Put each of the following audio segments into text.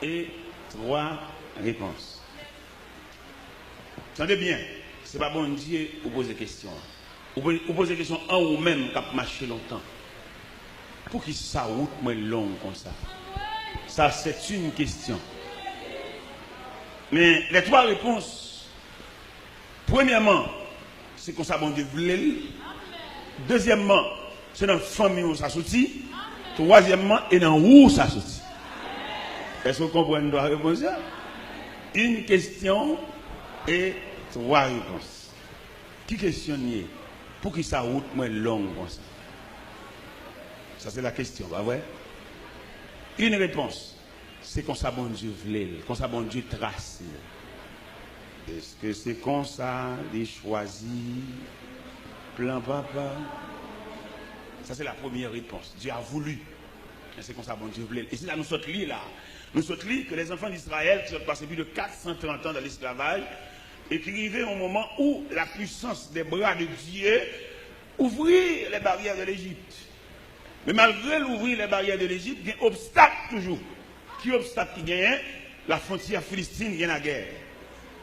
et 3 réponses. Entendez bien, ce n'est pas bon Dieu vous poser question. Vous posez question en vous-même qui a marché longtemps. Pour qui ça route moins long comme ça? Ça, c'est une question. Mais les 3 réponses, premièrement, c'est qu'on ça bon Dieu voulait. Deuxièmement, c'est dans la famille où ça sortit. Troisièmement, et dans où ça sortit. Est-ce que vous comprenez la réponse? Une question et 3 réponses. Qui questionne pour qui ça route moins longue comme ça? Ça c'est la question, pas vrai? Une réponse, c'est qu'on ça bon Dieu voulait, qu'on ça bon Dieu trace. Est-ce que c'est comme ça, les choisis, plan papa? Ça c'est la première réponse. Dieu a voulu. C'est comme ça bon Dieu voulait. Et c'est là nous sommes lire là. Nous sommes lire que les enfants d'Israël qui ont passé plus de 430 ans dans l'esclavage et qui arrivaient au moment où la puissance des bras de Dieu ouvrit les barrières de l'Égypte. Mais malgré l'ouvrir les barrières de l'Égypte, il y a un obstacle toujours. Qui obstacle qui gagne? La frontière philistine gagne la guerre.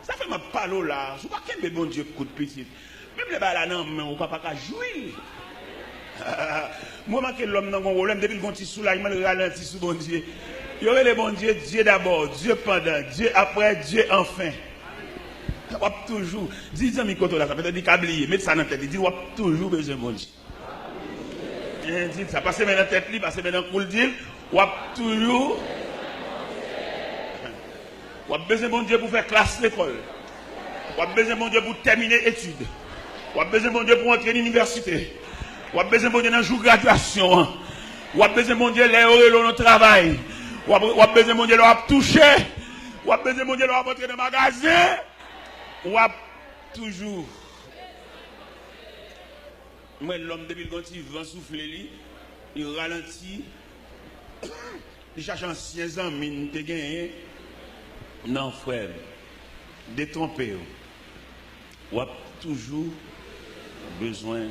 Ça fait ma parole là. Je ne sais pas quel bon Dieu coup de petit. Même les balles là, mais on ne peut pas jouir. Moi, je l'homme dans mon problème, depuis le petit soulagement, le ralenti sous bon Dieu. Il y aurait les bons dieux, Dieu d'abord, Dieu pendant, Dieu après, Dieu enfin. Toujours. Dis-moi, Mikoto là, ça peut être dit câblier, mettez ça dans la tête, dis, toujours besoin de bon Dieu. Dites ça, passez maintenant tête libre, passez maintenant pour le dire, toujours. Besoin de bon Dieu pour faire classe l'école. Besoin de bon Dieu pour terminer études. Besoin de bon Dieu pour entrer à l'université. Besoin de bon Dieu dans le jour de graduation. Besoin de bon Dieu dans le travail. Besoin de bon Dieu pour toucher. Besoin de bon Dieu pour entrer dans le magasin. Toujours. Moi, l'homme, depuis le il vent souffler, il ralentit. Il cherche anciens amis, il gagné. Non, frère, détromper. Ou a toujours besoin.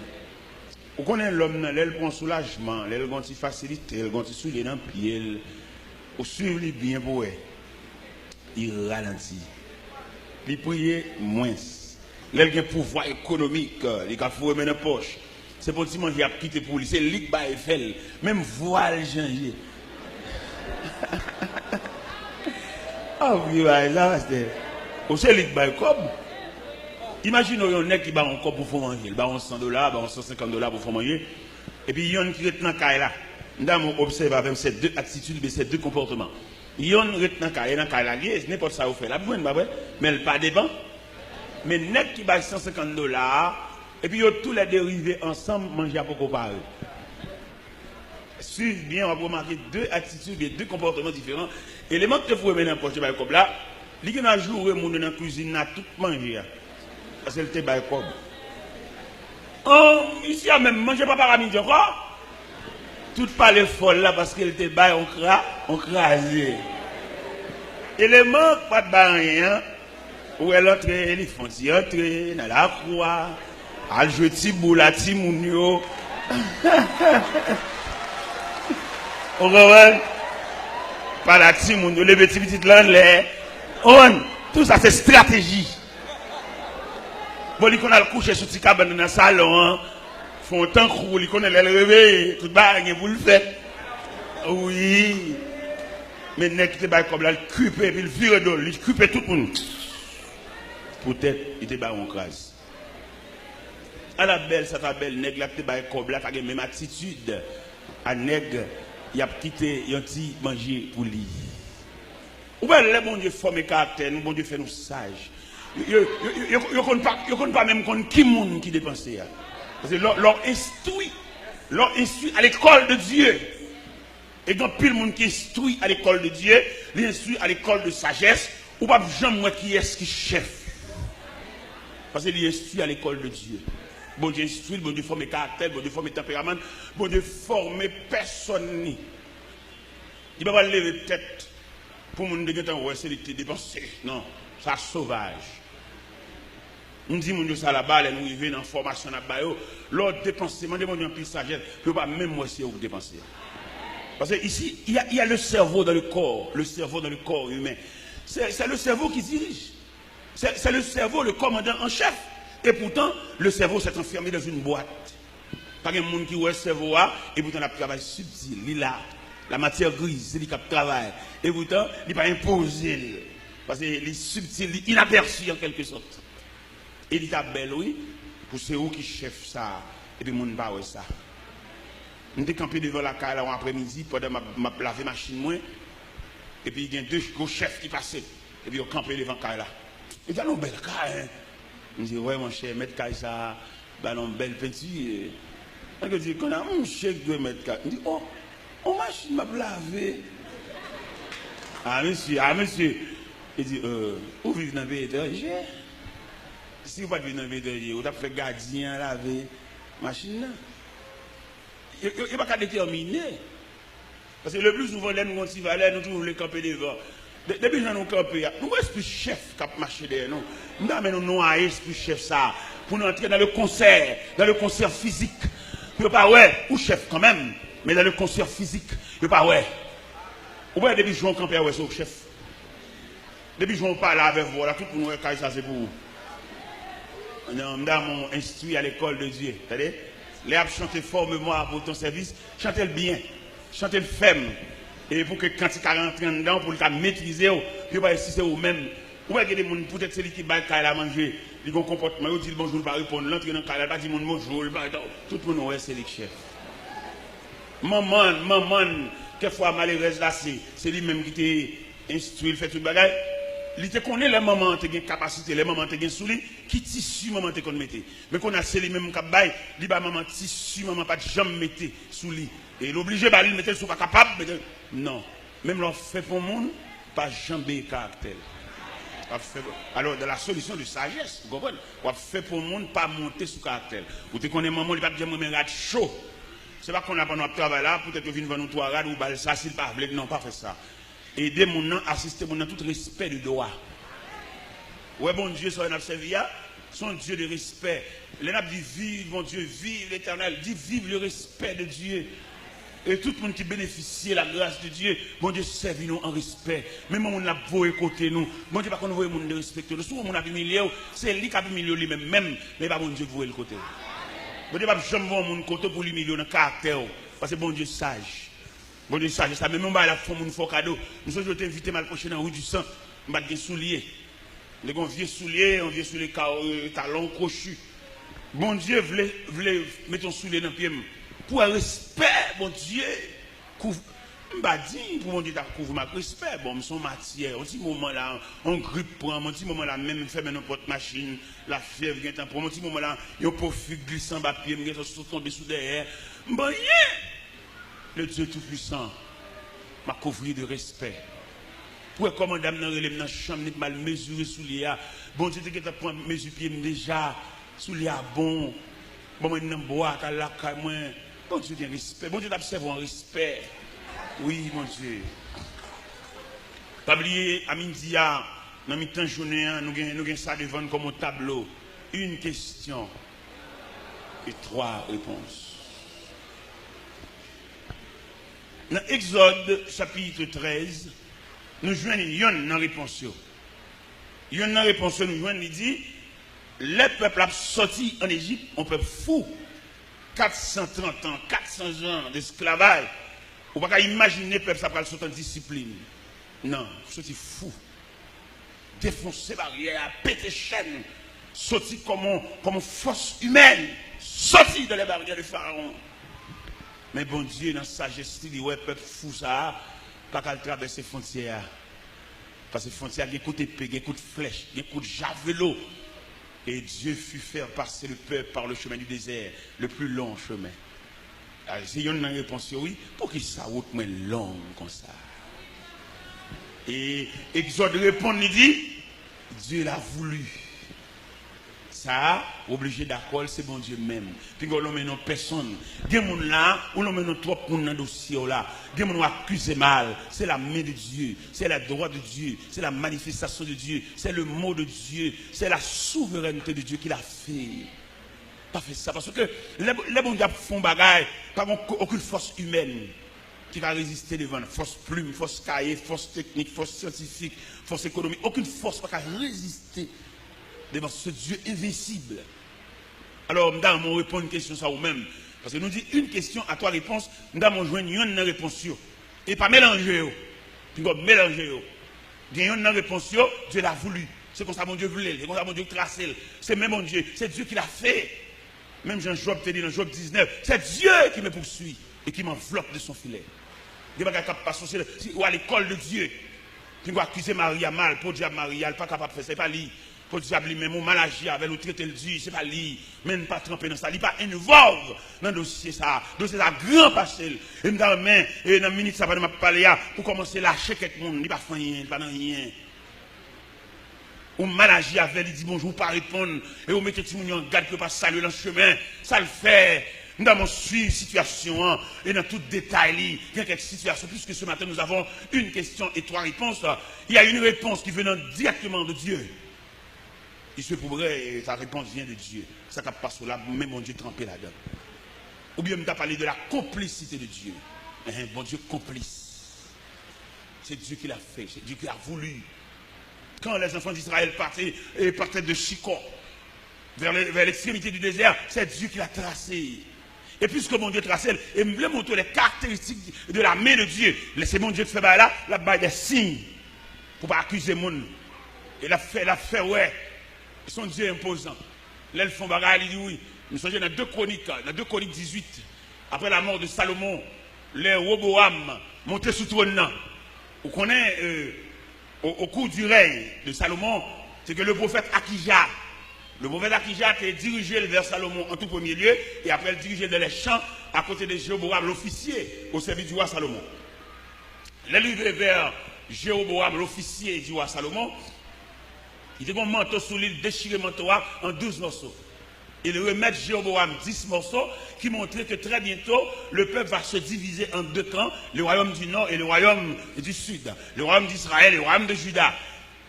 Vous connaissez l'homme, il prend soulagement, il prend facilité, il prend soulier dans le pied, ou suivre lui bien pour eux. Il ralentit. Il prie moins. Il a un pouvoir économique, il a foué dans la poche. C'est pour ça qu'il a quitté pour lui. C'est lui qui a fait. Même voile changer. Ah oui, là, c'est. C'est lui qui a comme. Imagine un mec qui a un corps pour faire manger. Il a $100, $150 pour faire manger. Et puis il y a un qui est dans le cas là. Nous avons observé avec ces 2 attitudes, mais ces 2 comportements. Il y a un qui est dans le cas là. N'importe ça vous fait. La bonne, mais elle pas dépend. Mais net qui a $150. Et puis, tous les dérivés ensemble mangent à beaucoup pareil. Suivez bien, on va remarquer 2 attitudes et 2 comportements différents. Élément que vous remettez dans le poche de comme là, il y a un jour où on est dans la cuisine, on a tout mangé. Parce que le thé comme. Oh, ici, même, mangez pas par midi encore. Tout parle folle là parce que le thé on crase. Élément, pas de rien. Où elle entre, elle font entrer dans la croix. À jouer Tibou, la Timounio. On va par la Timounio, les petits là, tout ça c'est stratégie. Bon, il connaît le coucher sur le cabane dans le salon, font un temps que il connaît le réveil, tout le vous le faites. Oui. Mais n'est-ce pas comme là, il cupe, puis il vire d'eau, il cupe tout le monde. Peut-être, il était bas en crase. À la belle, ça belle nègre là, comme là, qui a même attitude. À nègre, il a quitté, il a dit manger pour lui. Ou bien, le bon Dieu forme caractère, le bon Dieu fait nous sages. Il ne connaît pas même qui monde qui dépense. Parce que leur instruit à l'école de Dieu. Et donc, plus le monde qui instruit à l'école de Dieu, il instruit à l'école de sagesse, ou pas jamais moi qui est qui chef. Parce qu'il instruit à l'école de Dieu. Bon Dieu instruit, bon Dieu forme caractère, bon Dieu forme tempérament, bon Dieu forme personne. Il ne va pas lever tête pour mon dégueulasse ouais, c'est dépenser. Non, ça sauvage. On dit mon Dieu ça là-bas, nous arrivons dans la formation là-bas. L'autre dépenser, mon Dieu en plus sagesse, ne peut pas même moi si vous dépensez. Parce que ici, il y a le cerveau dans le corps humain. C'est le cerveau qui dirige. C'est le cerveau, le commandant en chef. Et pourtant, le cerveau s'est enfermé dans une boîte. Pas de monde qui voit le cerveau, et pourtant, il a un travail subtil. Il a la matière grise, c'est lui qui travaille. Et pourtant, il n'est pas imposé. Parce qu'il est subtil, il est inaperçu en quelque sorte. Et il est belle, oui, pour ceux qui chef ça. Et puis, mon pas ça. Je suis campé devant la caille en après-midi, pendant ma laver ma machine, moi. Et puis, il y a deux gros chefs qui passaient. Et puis, ils ont campé devant la caille là. Et puis, une belle caille. Je dis, ouais, mon cher, mettre caille ça, une belle peinture. Je dis, quand on a un chef qui doit mettre caille. Je dis, oh, on machine m'a lavé. Ah, monsieur. Il dit, où vivez dans le pays étranger? Si vous ne vivez pas dans le pays étranger, vous avez fait gardien, laver, machine. Il n'y a pas qu'à déterminer. Parce que le plus souvent, nous avons nous trouvons les camper devant. Depuis que nous avons campé, nous avons esprit chef qui a marché derrière nous. Nous avons un esprit chef ça, pour nous entrer dans le concert physique. Vous pas ouais, ou chef quand même, mais dans le concert physique, vous pas ouais. Ou bien depuis que nous avons campé, ouais, c'est au chef. Depuis que nous parle avec vous, là, tout pour nous, ça c'est pour vous. Nous avons instruit à l'école de Dieu. Vous les a chanté forme-moi pour ton service, chantez-le bien, chantez-le ferme. Et pour que quand il rentre dedans, pour le maîtriser, puis pas si c'est vous-même. Vous voyez que des gens, peut-être c'est lui qui bat à manger, ils ont un comportement, ils disent bonjour, pas répondre, l'entrée dans le cas, pas dire bonjour, tout le monde, c'est le chef. Maman, quelquefois malheureuse là, c'est lui-même qui t'a instruit, il fait tout le bagage. Il te connaît les mamans qui ont une capacité, les mamans qui ont sous lui, qui tissu maman te connaît mettre. Mais qu'on a c'est les mêmes qui bail, dit bah maman tissu maman pas de jamais mettre sous lui. Et l'obligé bah lui mettre sous pas capable non. Même l'on fait pour le monde pas jamais caractère. Alors dans la solution de sagesse, vous comprenez? On fait pour le monde pas monter sous caractère. Vous te connaissez maman il pas jamais me rad chaud. C'est pas qu'on a pas notre travail là, peut-être que vient vendre nous trois rad ou bal ça s'il pas veut non pas faire ça. Aider mon nom, assister mon nom, tout respect du droit. Ouais, bon Dieu, ça a servi, son Dieu de respect. Les n'a dit vive, mon Dieu, vive l'éternel, dit vive le respect de Dieu. Et tout le monde qui bénéficie de la grâce de Dieu, bon Dieu, servi nous en respect. Même on a beau écouter nous, bon Dieu, pas qu'on voit le monde de respecter. Souvent, on a vu milieu, c'est lui qui a vu milieu lui-même, mais pas bon Dieu, vous le côté. Bon Dieu, pas jamais voir mon côté pour lui milieu dans le caractère, parce que bon Dieu, sage. Bon Dieu, ça, même on va la faire mon faux cadeau. Nous sommes invités mal prochain dans la rue du sang. On va des souliers. Les vieux souliers, on vient sur les talons crochus. Bon Dieu, voulait mettre un soulier dans le pied. Pour un respect, bon Dieu, couvre. Je vais dire, pour mon Dieu, couvre ma respect. Bon, son matière. Un petit moment là, on grippe pour un petit moment là, même faire n'importe machine, la fièvre vient pour un petit moment là, il y a un profil glissant, pied, il y a un tombé sous derrière. Bon, le Dieu Tout-Puissant m'a couvert de respect. Pour comment dame dans la chambre, mal mesuré sous l'IA. Bon Dieu, tu as pris mesure pied déjà, sous l'IA bon. Bon, maintenant, bois, à la moi. Bon Dieu, un respect. Bon Dieu, t'observe un respect. Oui, mon Dieu. Pas oublier, à midi, dans le temps journée, nous avons ça devant comme un tableau. Une question et 3 réponses. Dans Exode chapitre 13, nous joignons une réponse. Une réponse, nous joignons, il dit, les peuples ont sorti en Égypte, un peuple fou, 430 ans, 400 ans d'esclavage. On ne peut pas imaginer le peuple ça va sortir en discipline. Non, sorti fou. Défoncer barrière, péter chaîne, sorti comme force humaine, sorti de les barrières de Pharaon. Mais bon Dieu, dans sa sagesse, il dit, ouais, peuple fou ça, pas qu'à traverser les frontières. Parce que les frontières, il y a des coups d'épée, il y a des coups de flèche, il y a des coups de javelot. Et Dieu fut faire passer le peuple par le chemin du désert, le plus long chemin. Si il y a une réponse, oui, pour qui ça route moins longue comme ça? Et Exode répond, il dit, Dieu l'a voulu. Ça, obligé d'accord, c'est bon Dieu même. Puis on met non personne. Des gens là, on met non trop pour dans dossier là. Des gens accusent mal. C'est la main de Dieu, c'est la droit de Dieu, c'est la manifestation de Dieu, c'est le mot de Dieu, c'est la souveraineté de Dieu qui l'a fait. Pas fait ça parce que les bons diables font bagaille par aucune force humaine. qui va résister devant force plume, force cahier, force technique, force scientifique, force économique. Aucune force ne va résister devant ce Dieu invincible. Alors, madame, on répond une question ça ou même. Parce que nous dit une question à trois réponses, madame, on joint une réponse. Et pas mélanger. Puis on mélanger. Il y a une réponse, Dieu l'a voulu. C'est comme ça mon Dieu voulait, c'est comme ça mon Dieu tracé. C'est même mon Dieu, c'est Dieu qui l'a fait. Même Jean-Job te dit dans Job 19, c'est Dieu qui me poursuit et qui m'enveloppe de son filet. Des bagages qui passent ou à l'école de Dieu. Qui va accuser Maria mal, pour dire Maria, elle n'est pas capable de faire, c'est pas lui. Pour dire même mon mal agi avec le traité le Dieu, c'est pas lui. Même pas tremper dans ça, il pas involve dans le dossier ça. Dossier ça grand passé. Et dans main et dans minute ça va m'a parler pour commencer à lâcher quelqu'un, il pas faire rien, il pas rien. Ou mal agi avec, il dit bonjour, pas répondre, et vous mettez tout le monde en garde que pas saluer dans le chemin, ça le fait. Nous avons suivi la situation, et dans tout détail, il y a quelques situations, puisque ce matin nous avons une question et trois réponses. Il y a une réponse qui venant directement de Dieu. Il se pourrait, et sa réponse vient de Dieu. Ça ne pas sur là, même mon Dieu trempé là-dedans. Ou bien nous avons parlé de la complicité de Dieu. Un bon Dieu complice. C'est Dieu qui l'a fait, c'est Dieu qui a voulu. Quand les enfants d'Israël partaient de Shikon vers l'extrémité du désert, c'est Dieu qui l'a tracé. Et puisque mon Dieu tracé, il me montrer les caractéristiques de la main de Dieu. C'est mon Dieu qui fait là, là-bas des signes pour ne pas accuser le monde. Et la fait, ouais. Son Dieu imposant. Là, ils font bagarre, il dit oui. Nous sommes dans 2 Chroniques, 18. Après la mort de Salomon, les Roboam montés sous trône. Vous connaissez. Au cours du règne de Salomon, c'est que le prophète Akija a dirigé vers Salomon en tout premier lieu, et après il dirigeait dans les champs à côté de Jéroboam, l'officier, au service du roi Salomon. L'élevé vers Jéroboam, l'officier du roi Salomon, il était un manteau sous l'île, déchiré manteau en 12 morceaux. Il remet Jéroboam 10 morceaux qui montraient que très bientôt, le peuple va se diviser en 2 camps, le royaume du nord et le royaume du sud. Le royaume d'Israël et le royaume de Juda.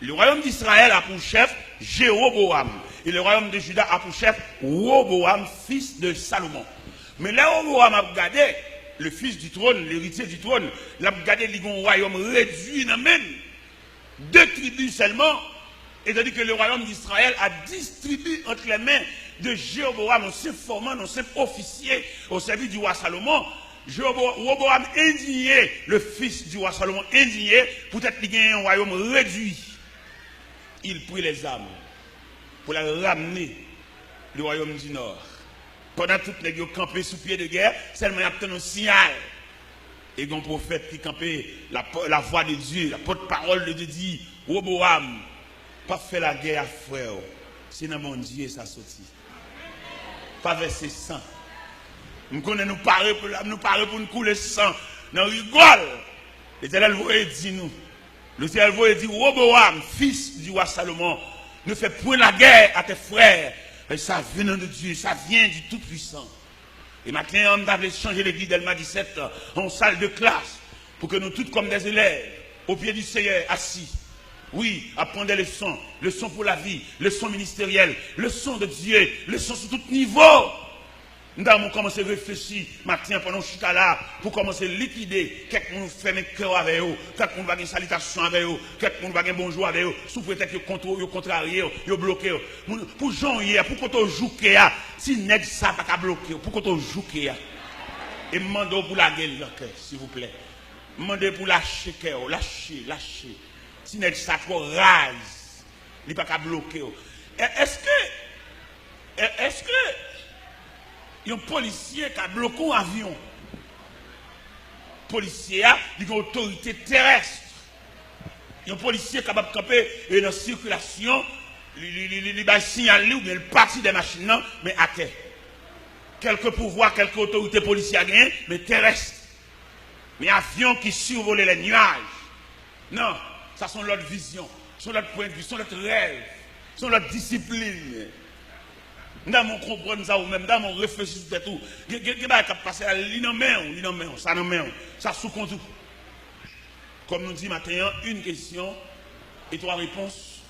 Le royaume d'Israël a pour chef Jéroboam. Et le royaume de Juda a pour chef Roboam, fils de Salomon. Mais là, Roboam a regardé, le fils du trône, l'héritier du trône, il a regardé le royaume réduit dans même 2 tribus seulement. Et tandis que le royaume d'Israël a distribué entre les mains de Jéroboam, un simple formant, un simple officier au service du roi Salomon. Jéroboam indigné, le fils du roi Salomon indigné, peut-être qu'il y a un royaume réduit. Il prit les armes pour la ramener le royaume du nord. Pendant toutes les gens campés sous pied de guerre, seulement il y a un signal. Et un prophète qui campait la voix de Dieu, la porte-parole de Dieu dit, Jéroboam, pas faire la guerre à frère, c'est dans mon Dieu ça sorti. Pas verser sang. Nous connaissons nous parer pour nous couler sang. Nous rigole. L'Éternel vous dit nous. L'Éternel vous dit, Roboam, fils du roi Salomon, ne fais point la guerre à tes frères. Et ça vient de Dieu, ça vient du Tout-Puissant. Et maintenant, on avait changé l'église d'Elma 17 en salle de classe pour que nous tous comme des élèves, au pied du Seigneur, assis. Oui, apprendre des leçons, leçons pour la vie, leçons ministérielles, leçons de Dieu, leçons sur tout niveau. Nous avons commencé à réfléchir maintenant pendant ce là pour commencer à liquider. Quelqu'un nous fait mes cœurs avec eux, quelqu'un va une salutation avec eux, quelqu'un va un bonjour avec eux, sous prétexte que contrarié, ils bloqué. Pour Jean hier, pour qu'on te joue, si n'est ça pas bloqué, pour qu'on te joue. Et demandez pour la gueule, s'il vous plaît. Demandez pour lâcher cœur, lâcher. Si n'est ça trop rase, il n'est pas qu'à bloquer. Est-ce que un policier qui a bloqué un avion, policier a une autorité terrestre, un policier capable de camper dans la circulation, il va signaler ou bien le parti des machines, mais à terre. Quelques pouvoirs, quelques autorités policières gagnent, mais terrestres. Mais avions qui survolent les nuages. Non. Ça sont notre vision, sont notre point de vue, sont notre rêve, sont notre discipline. Nous avons compris ça ou même, nous avons réfléchi sur tout. Il y a des passer à l'innommé, ça sous contrôle. Comme nous dit maintenant, une question et 3 réponses.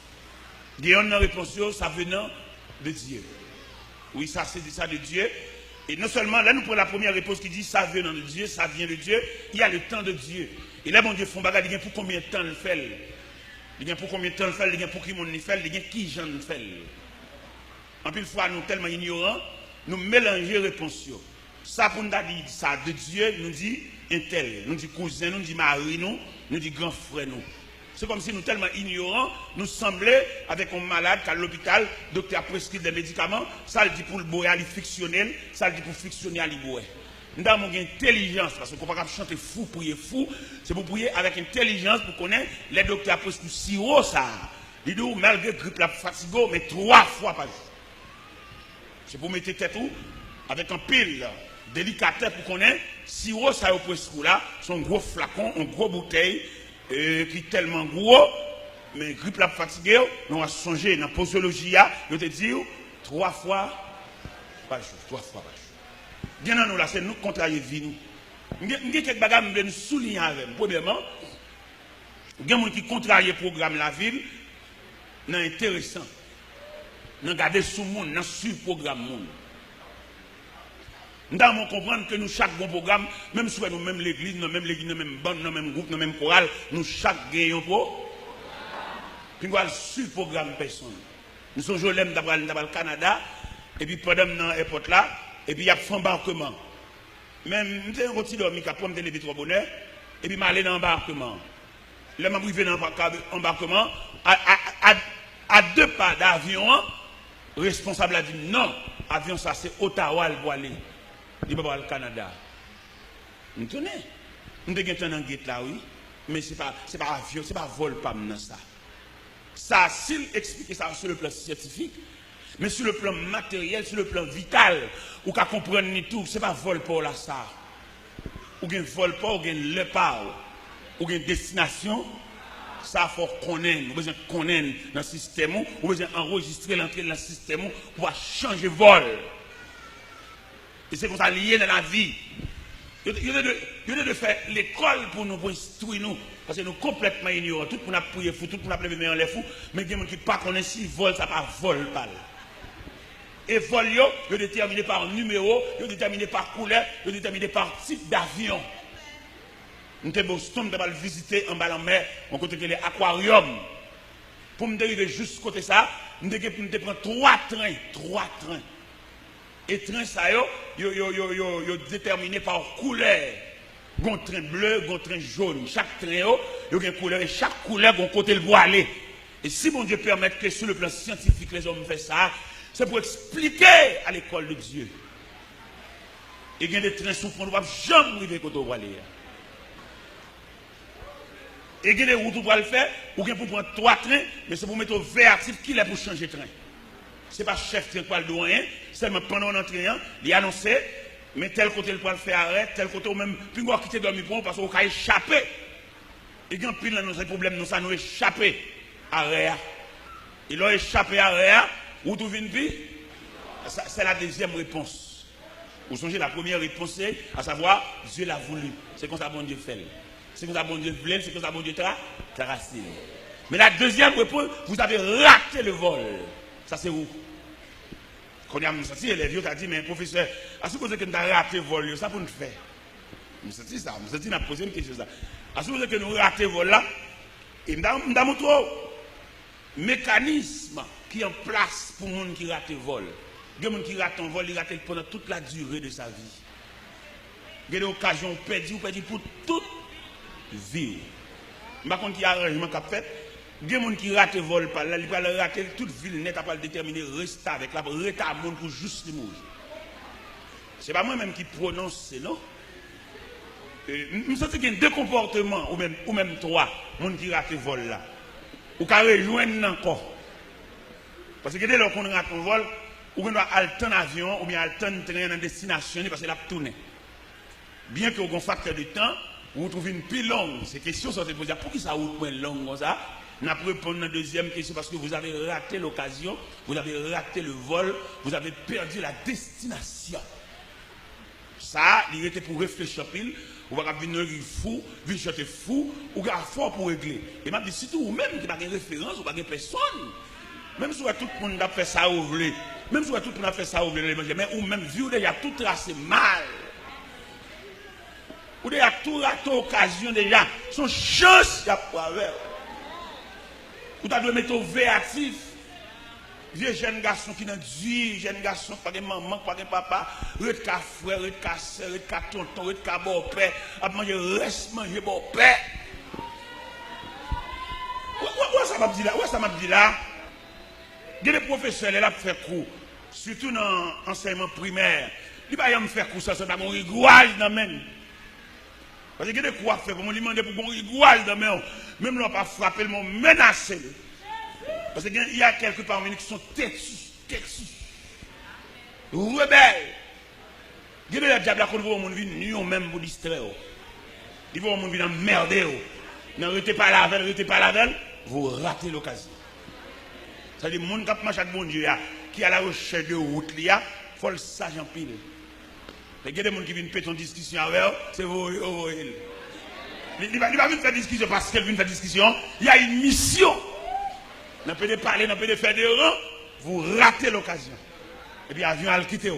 Il y a une réponse, ça venant de Dieu. Oui, ça c'est ça de Dieu. Et non seulement, là nous prenons la première réponse qui dit ça vient de Dieu, ça vient de Dieu, il y a le temps de Dieu. Et là, mon Dieu, font bagarre, il y a pour combien de temps le fait? Il y a pour combien de temps le fait? Il y a pour qui mon le fait? Il y a qui j'en le fait? En plus, fois, nous tellement ignorants, nous mélangeons réponses. Ça, pour nous dire ça de Dieu, nous dit un tel, nous dit cousin, nous dit mari, nous dit grand frère, nous. C'est comme si nous tellement ignorants, nous semblons avec un malade qui est à l'hôpital, docteur a prescrit des médicaments, ça le dit pour le boire, il fictionnel, ça le dit pour fictionner à l'iboué. Nous avons une intelligence, parce qu'on ne peut pas chanter fou, prier fou, c'est pour prier avec intelligence, pour connaître les docteurs a prescrit sirop, ça. Ils disent, malgré grippe la fatigue, mais 3 fois par jour. C'est pour mettre tête où, avec un pile, délicatesse pour connaître, sirop, ça au prescrit là, son gros flacon, une grosse bouteille, qui est tellement gros, mais grippe la fatigue, on va songer dans la posologie, je te dis 3 fois par jour, 3 fois par jour. Bien dans nous là, c'est nous contrarier vie. Nous avons quelques bagages que nous souligner avec. Premièrement, il y a des gens qui contrarient le programme de la ville, c'est intéressant. Nous regardons sous le monde, nous suivons le programme. Nous devons comprendre que nous, chaque bon programme, même si nous même l'église, nous même l'église, nous même bande, nous même groupe, nous même chorale, nous chaque gagnons pour. Puis nous allons suivre le programme personne. Nous sommes jolèmes dans le Canada, et puis pendant dans l'aéroport là, et puis il y a un embarquement. Même, je suis un petit dormi qui a pris me lever 3 bonheurs, et puis je suis dans l'embarquement. Là, je suis dans l'embarquement, à 2 pas d'avion, le responsable a dit non, l'avion ça c'est Ottawa pour aller. Il va aller au Canada. Nous tenons. Nous avons un guette là, oui. Mais ce n'est pas avion, ce n'est pas vol, pas ça. Ça, s'il explique ça sur le plan scientifique, mais sur le plan matériel, sur le plan vital, ou qu'à comprendre ni tout, ce n'est pas vol pour la ça. Ou bien vol pas, ou bien le pas, ou bien destination, ça faut connaître. Nous besoin connaître dans le système, ou besoin enregistrer l'entrée dans le système pour changer vol. Et c'est comme ça lié dans la vie. Il y a de faire l'école pour nous, pour instruire nous. Parce que nous sommes complètement ignorants. Tout le monde a prié fou, tout le monde a levé en les fous. Mais il y a des gens qui ne connaissent pas si vol, ça pas vol. Et vol, il est déterminé par numéro, il est déterminé par couleur, il est déterminé par type d'avion. Nous avons visiter en bas en mer, on côté les aquariums. Pour me dériver juste côté ça, nous devons prendre 3 trains. Et train ça yo déterminé par couleur. Un train bleu, un train jaune. Chaque train yo a une couleur et chaque couleur a un côté le bois aller. Et si mon Dieu permet que sur le plan scientifique les hommes fassent ça, c'est pour expliquer à l'école de Dieu. Et il y a des trains souffrants, on ne va jamais arriver quand on va aller. Et il y a des routes pour le faire, ou bien pour prendre 3 trains, mais c'est pour mettre au vertif qui est pour changer de train. Ce n'est pas chef train qui le rien, seulement pendant l'entrée, il a annoncé, mais tel côté le le faire arrêt, tel côté même, puis on va quitter dormir pour parce qu'on va échapper. Et quand pile dans nos problèmes, nous ça nous échapper à arrêt. Ils ont échappé à arrêt, où tout vient puis c'est la deuxième réponse. Vous songez la première réponse, c'est à savoir, Dieu l'a voulu. C'est comme ça bon Dieu fait. C'est comme ça bon Dieu voulait, c'est comme ça bon Dieu tracé. Mais la deuxième réponse, vous avez raté le vol. Ça c'est où? Quand il y a sorti, les vieux t'ont dit, mais professeur, à supposer que nous avons raté le vol, ça pour nous faire. Je me suis dit ça, je me suis dit, nous posé une question. À supposer que nous avons raté le vol là, et nous avons montré un mécanisme qui est en place pour les gens qui ratent le vol. Il y a des gens qui ratent un vol, ils ratent pendant toute la durée de sa vie. Il y a des occasions perdues pour toute vie. Par contre, il y a un arrangement qui a fait. Il y a des gens qui ratent le vol par là, ils vont rater toute ville nette à pas déterminer rester avec la rester à monde pour juste mourir. Ce n'est pas moi-même qui prononce, non? Je sens qu'il y a 2 comportements, ou même 3, gens qui ratent le vol là. Ou qui rejoignent encore. Parce que dès lors qu'on rate un vol, ou qu'on doit aller en avion, ou bien aller en train en destination, parce qu'il a tourné. Bien que un facteur de temps, vous trouvez une plus longue. Ces questions sont posées. Pourquoi ça route moins longue comme ça? On a pu répondre à la deuxième question parce que vous avez raté l'occasion, vous avez raté le vol, vous avez perdu la destination. Ça, il était pour réfléchir pile, vous avez venir fou, venir chanter fou, ou avez fort pour régler. Et je dis, surtout vous-même qui n'avez pas de référence, vous n'avez pas de personne. Même si tout le monde a fait ça, vous voulez. Même si tout le monde a fait ça, ou même vu déjà tout tracé mal. Ou déjà tout raté occasion déjà. Son chance, il y a pas avec. Ou t'as dû mettre au véatif. Vieux jeune garçon qui n'a dit, jeune garçon, pas de maman, pas de papa, red ka frère, red ka soeur, red ka tonton, red ka beau-père, à manger, reste manger beau-père. Où ça m'a dit là? Où ça m'a dit là? Il y a des professeurs là qui font cours, surtout dans l'enseignement primaire. Ils ne peuvent pas faire cours, ça c'est un rigouage dans même. Parce qu'il y a des cours à faire, pour me demander pour un rigouage dans même. Même là, pas frapper, le monde menacé. Parce qu'il y a quelques parmi nous qui sont têtus, rebelles. Il y a des diables qui vont au monde même pour distraire. Ils vont au monde emmerder. Ne restez pas là avec, vous ratez l'occasion. C'est-à-dire, les gens qui marchent avec bon Dieu, qui à la recherche de route, il faut le sage en pile. Il y a des gens qui viennent faire une discussion avec eux, c'est vous. Il ne va pas venir faire discussion parce qu'elle vient faire discussion. Il y a une mission. N'a pas de parler, n'a pas de faire des rangs, vous ratez l'occasion. Et puis l'avion a le quitté.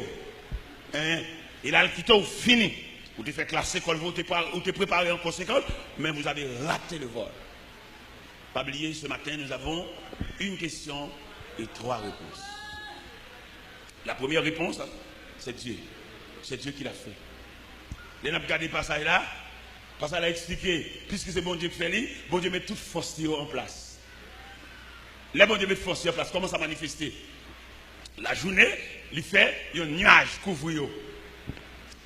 Il a le quitté, fini. Vous te faites classer l'école, vous te préparez en conséquence, mais vous avez raté le vol. Pas oublier, ce matin, nous avons une question et 3 réponses. La première réponse, c'est Dieu. C'est Dieu qui l'a fait. Les n'a pas regardé par ça là, parce qu'il a expliqué, puisque c'est bon Dieu qui fait, bon Dieu met toute force en place. Les bon Dieu met force en place, comment ça manifester? La journée, il fait un nuage couvre.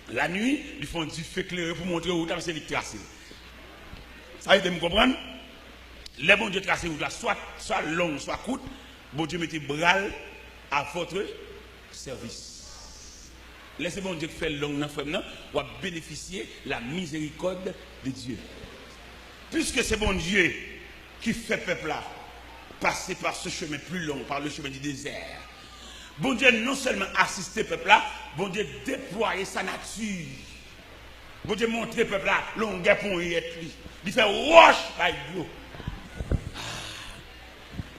La nuit, ils font du feu éclairé pour montrer où c'est les tracés. Ça aide à me comprendre? Les bon Dieu tracés où soit long, soit court, bon Dieu mettez bras à votre service. Laissez bon Dieu faire long dans le ou bénéficier la miséricorde de Dieu. Puisque c'est bon Dieu qui fait peuple là passer par ce chemin plus long, par le chemin du désert. Bon Dieu non seulement assister peuple là, bon Dieu déployer sa nature. Bon Dieu montrer peuple là, longueur pour y être lui. Il fait roche par l'eau.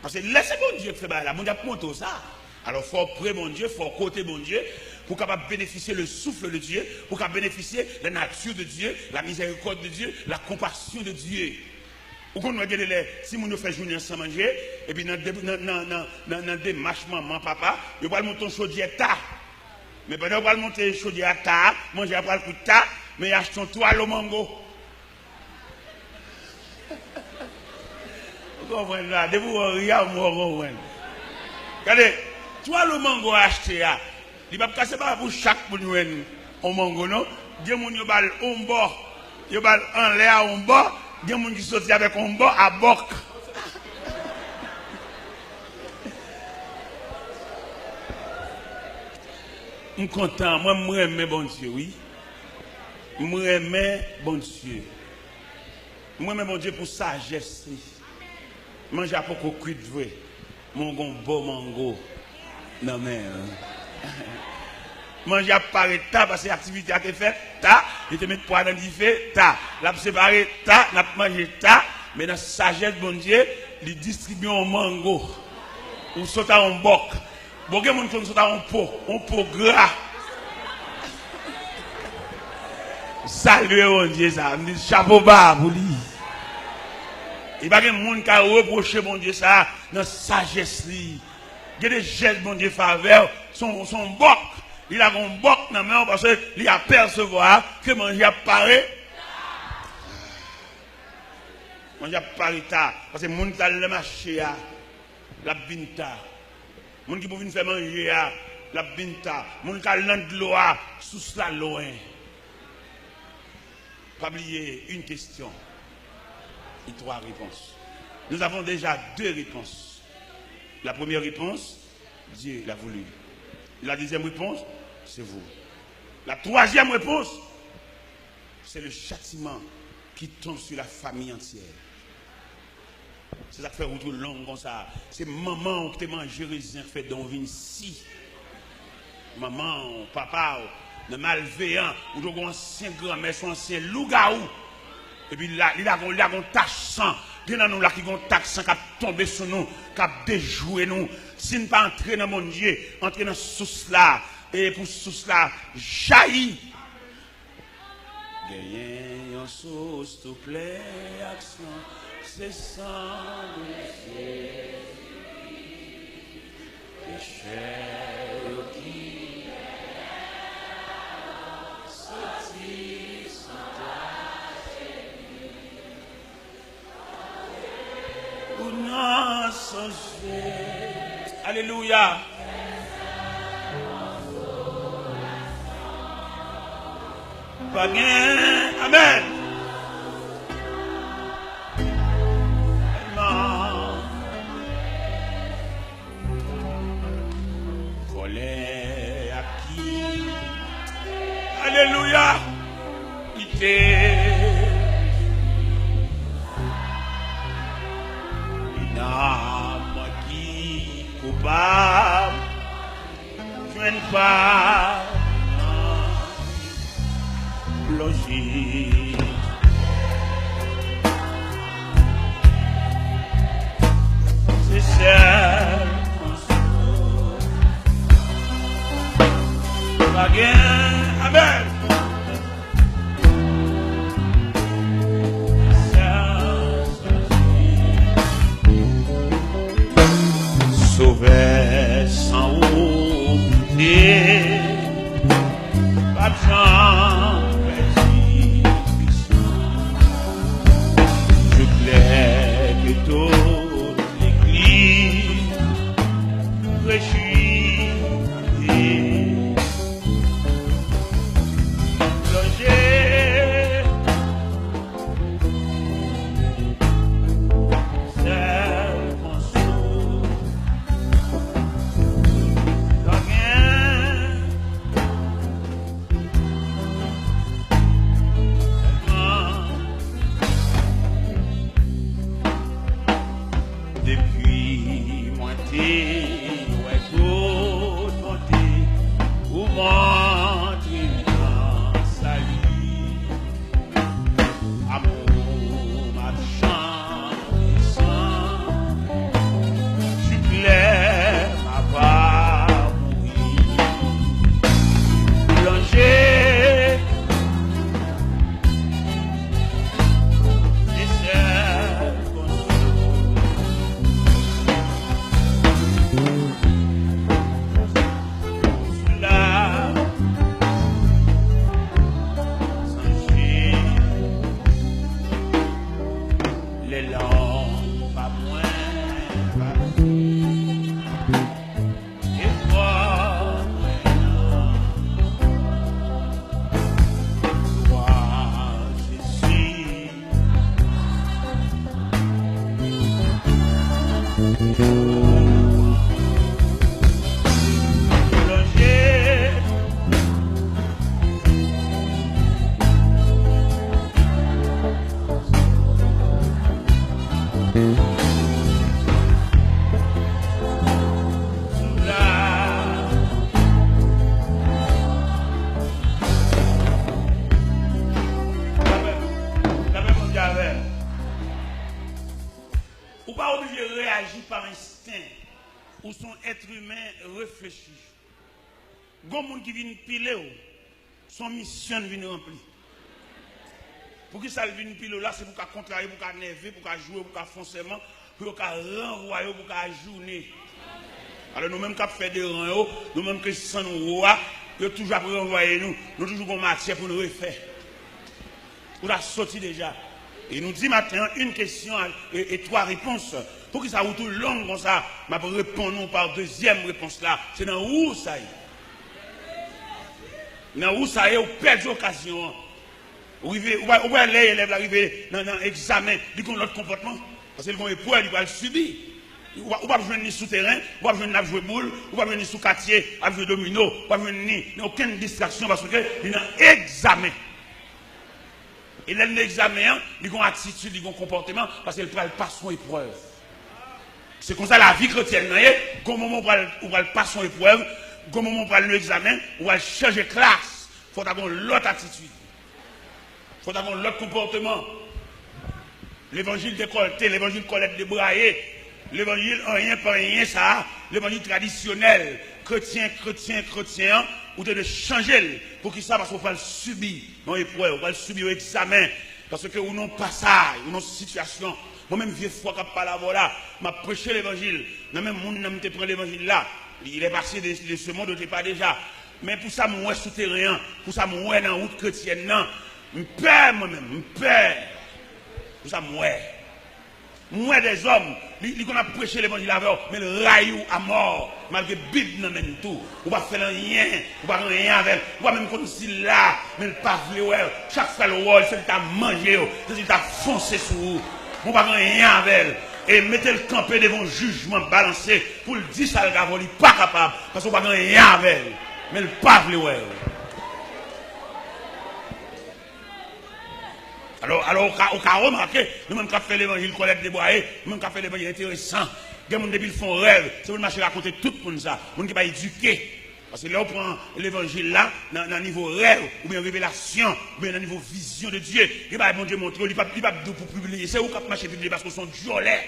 Parce que laissez bon Dieu faire là, bon Dieu montre ça. Alors il faut prier mon Dieu, il faut côté mon Dieu, pour capable bénéficier le souffle de Dieu, pour capable bénéficier la nature de Dieu, la miséricorde de Dieu, la compassion de Dieu. Ou quand on regarde si on fait journée sans manger, et puis dans démarche maman, papa, il va monter un chaudière tard. Mais pendant qu'on va monter un chaudière tard, manger après le coup de tard, mais achète un toile au mango. Vous comprenez là? De vous rire, vous comprenez. Regardez, toile au mango acheté, il va casser pas pour chaque pour nous un mango, non? Il y a des gens qui ont un bord, ils ont un lait à un bord. Il y a des gens qui sont avec un bon à boc. Je suis content. Moi, je aime bon Dieu, oui. Je aime bon Dieu. Je aime bon Dieu pour sagesse. Manger pour qu'on cuit de vrai. Mon bon mango. Non, mais. Manger à parer ta parce que l'activité a été faite, ta, il te met poids dans le fait, ta, l'a séparé, ta, n'a pas mangé ta, mais dans la sagesse, bon Dieu, il distribue un mango, ou saute à un boc. Bon, il y a des gens qui saute à un pot gras. Salut, mon Dieu, ça, me dit chapeau bas pour lui. Il n'y a pas de gens qui a reproché, mon Dieu, ça, dans la sagesse. Il y a des gestes, mon Dieu, faveur, son boc. Il a un boc dans la main parce qu'il a percevoir que manger apparaît. Manger apparaît tard. Parce que les gens qui ont le marché, la binta. Les gens qui peuvent faire manger, la binta. Les gens qui ont de l'eau, sous la loin. Pas oublier une question et 3 réponses. Nous avons déjà 2 réponses. La première réponse, Dieu l'a voulu. La deuxième réponse, c'est vous. La troisième réponse, c'est le châtiment qui tombe sur la famille entière. C'est ça qui fait retour long comme ça. C'est maman qui te mange raisin fait dans une si. Maman, papa, le malveillant, ou donc ancien grand-mère, son ancien loup-garou. Et puis là, il a une tache sang. Il y a nous là qui ont taxe qui tombé sur nous, qui déjoué nous. Si nous pas entrer dans mon Dieu, entrer dans sous là, et pour sous là, jaillit. Gagnez en sauce, tout plaît, action, c'est sans Jésus. Péché qui sorti sans ta ou non sans Jésus. Alléluia. Pas bien. Amen. Colère à qui? Alléluia. Il une âme qui coupable. Je ne pas logique. C'est ça. Pas bien. Amen. Sauver sans oublier. Pas de chance. Toute l'église réjouit et logée celle qu'on sauve dans rien depuis moitié ouais tout monté ou monté dans sa vie amour marchand sans je clair ma va mourir plongé et celle qu'on les langues pas moins et toi Jésus ou pas obligé de réagir par instinct ou son être humain réfléchi. Gon moun qui vient piler son mission vient remplir. Pour qui ça vient piler là c'est pour qu'à contrarier, pour qu'à nerver, pour qu'à jouer, pour qu'à foncément, pour qu'à renvoyer, pour qu'à journer. Alors nous-mêmes qui fait des rangs, nous-mêmes qui sommes rois, nous toujours après renvoyer nous toujours en matière pour nous refaire. On a sorti déjà. Et nous dit maintenant une question et trois réponses. Pour que ça soit tout long comme ça, je vais répondre par deuxième réponse là. C'est dans où ça y est. Dans où ça y est, vous perdez l'occasion. Vous voyez les élèves arriver dans l'examen, ils ont l'autre comportement. Parce qu'ils vont épreuve, ils vont le subir. Ou pas venir souterrain, ou pas venir jouer boule, ou pas venir sous quartier, à jouer domino, ou pas venir aucune distraction parce que il y a un examen. Et l'examen, ils ont une attitude, ils ont un comportement, parce qu'ils ne pas son épreuve. C'est comme ça la vie chrétienne, au moment où on va passer son épreuve, au moment où on va l'examen, on va changer de classe. Il faut avoir l'autre attitude. Il faut avoir l'autre comportement. l'évangile décolleté, l'évangile collecte débraillé, l'évangile rien par rien ça, l'évangile traditionnel, chrétien, ou de changer pour qu'il ça parce qu'on va le subir, non épreuve, on va le subir au examen, parce que ou non passage, ou non situation. Moi-même, vieux fois qu'on parle là, m'a prêché l'évangile, non même monde n'a pas pris l'évangile là, il est passé de ce monde où pas déjà. Mais pour ça, moi, souterrain, pour ça, moi, dans la route chrétienne, non, je perds moi-même, je perds. Pour ça, moi, des hommes, ils ont prêché l'évangile avec eux, mais le raillou à mort, malgré Bible, non, même tout. On va faire rien, on va rien avec, on va même comme si là, mais le pas ouais, chaque fois le rôle, c'est qu'il mangé, c'est qu'il t'a foncé sur vous. On va rien avec. Et mettez le campé devant le jugement balancé pour le dire ça, le gars, il n'est pas capable, parce qu'on va rien avec. Mais le pas ouais. Alors, on a remarqué, nous-mêmes qui avons fait l'évangile collecte déboyé, nous-mêmes qui avons fait l'évangile intéressant, des gens qui font rêve, c'est pour marcher raconter tout le monde ça, les gens qui ne sont pas éduqués. Parce que là, on prend l'évangile là, dans le niveau rêve, ou bien révélation, ou bien dans le niveau vision de Dieu. Il va bon Dieu montrer, il va pas pour publier. C'est où qu'on marche publier parce qu'ils sont violets.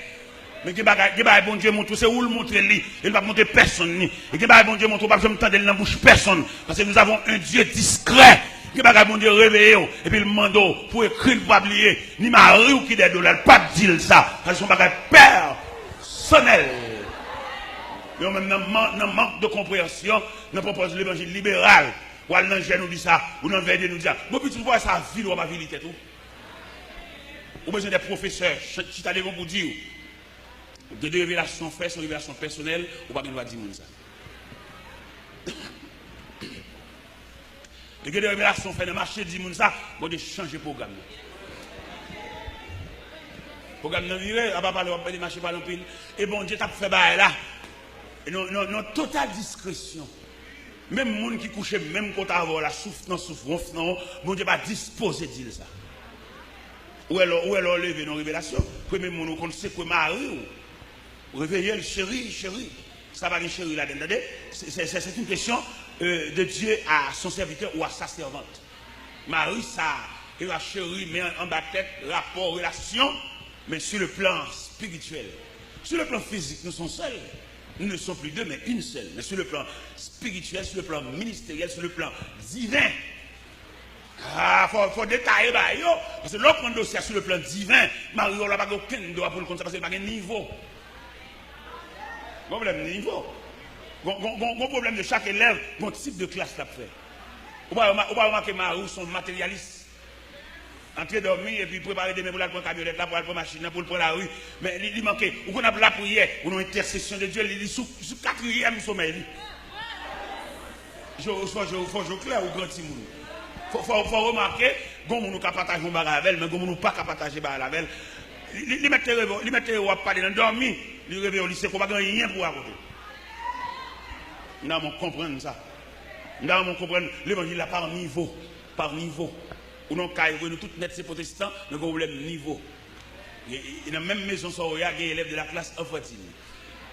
Mais il va bon Dieu montrer, c'est où le montrer lui. Il ne va montrer personne. Il va bon Dieu montrer, pas besoin de tendre dans la bouche personne. Parce que nous avons un Dieu discret. Il va bon Dieu réveiller, et puis le mando pour écrire, pour oublier. Ni Marie ou qui des dollars, pas dire ça. Parce que son bagage personnel. Mais même dans le manque de compréhension, nous proposons l'évangile libéral. Ou à l'angèle nous dit ça, ou dans le verre nous dit ça. Bon, puis tu vois ça, ville ou ma ville, tout. Ou besoin des professeurs, qui t'a devant pour dire, de révélations faites, sont révélations personnelles, ou pas besoin de dire ça. Et que des révélations faites dans le marché, dit ça, bon, de changer le programme. Le programme n'a viré, à pas parler de marché par l'empile. Et bon, Dieu t'a fait bail là. Et non, totale discrétion. Même les gens qui couchent, même quand on a la souffrance, bon Dieu va disposer de dire ça. Où est levé dans la révélation? Premier monde, on sait que Marie, ou réveiller le chéri. Ça va être chéri là-dedans. C'est une question de Dieu à son serviteur ou à sa servante. Marie, ça, il va chéri, mais en bas tête, rapport, relation, mais sur le plan spirituel. Sur le plan physique, nous sommes seuls. Nous ne sommes plus deux, mais une seule. Mais sur le plan spirituel, sur le plan ministériel, sur le plan divin. Ah, faut détailler, parce que l'autre dossier sur le plan divin, Mario n'a pas aucun droit pour le compte, parce qu'il n'y a pas de niveau. Problème de niveau. Bon problème de chaque élève, bon type de classe l'a fait. On va remarquer Mario, son matérialiste. Entrer dormir et puis préparer des mains pour aller prendre la camionnette, pour aller prendre la machine, pour prendre la rue. Mais il manquait. Ou qu'on a la prière, ou une intercession de Dieu, il dit sous 4e sommeil. Il faut clair ou grand Timoun. Il faut remarquer, qu'on ne peut pas partager un bagage avec elle, mais qu'on ne peut pas partager un bagage avec elle. Il met au pas dans dormir, il réveille au lycée, qu'on ne peut pas rien pour raconter. Nous devons comprendre ça. Nous devons comprendre l'évangile là par niveau. Par niveau. Ou non, quand nous tous net ces protestants, nous avons un problème niveau. Il y a dans la même maison, il y a des élèves de la classe enfantine,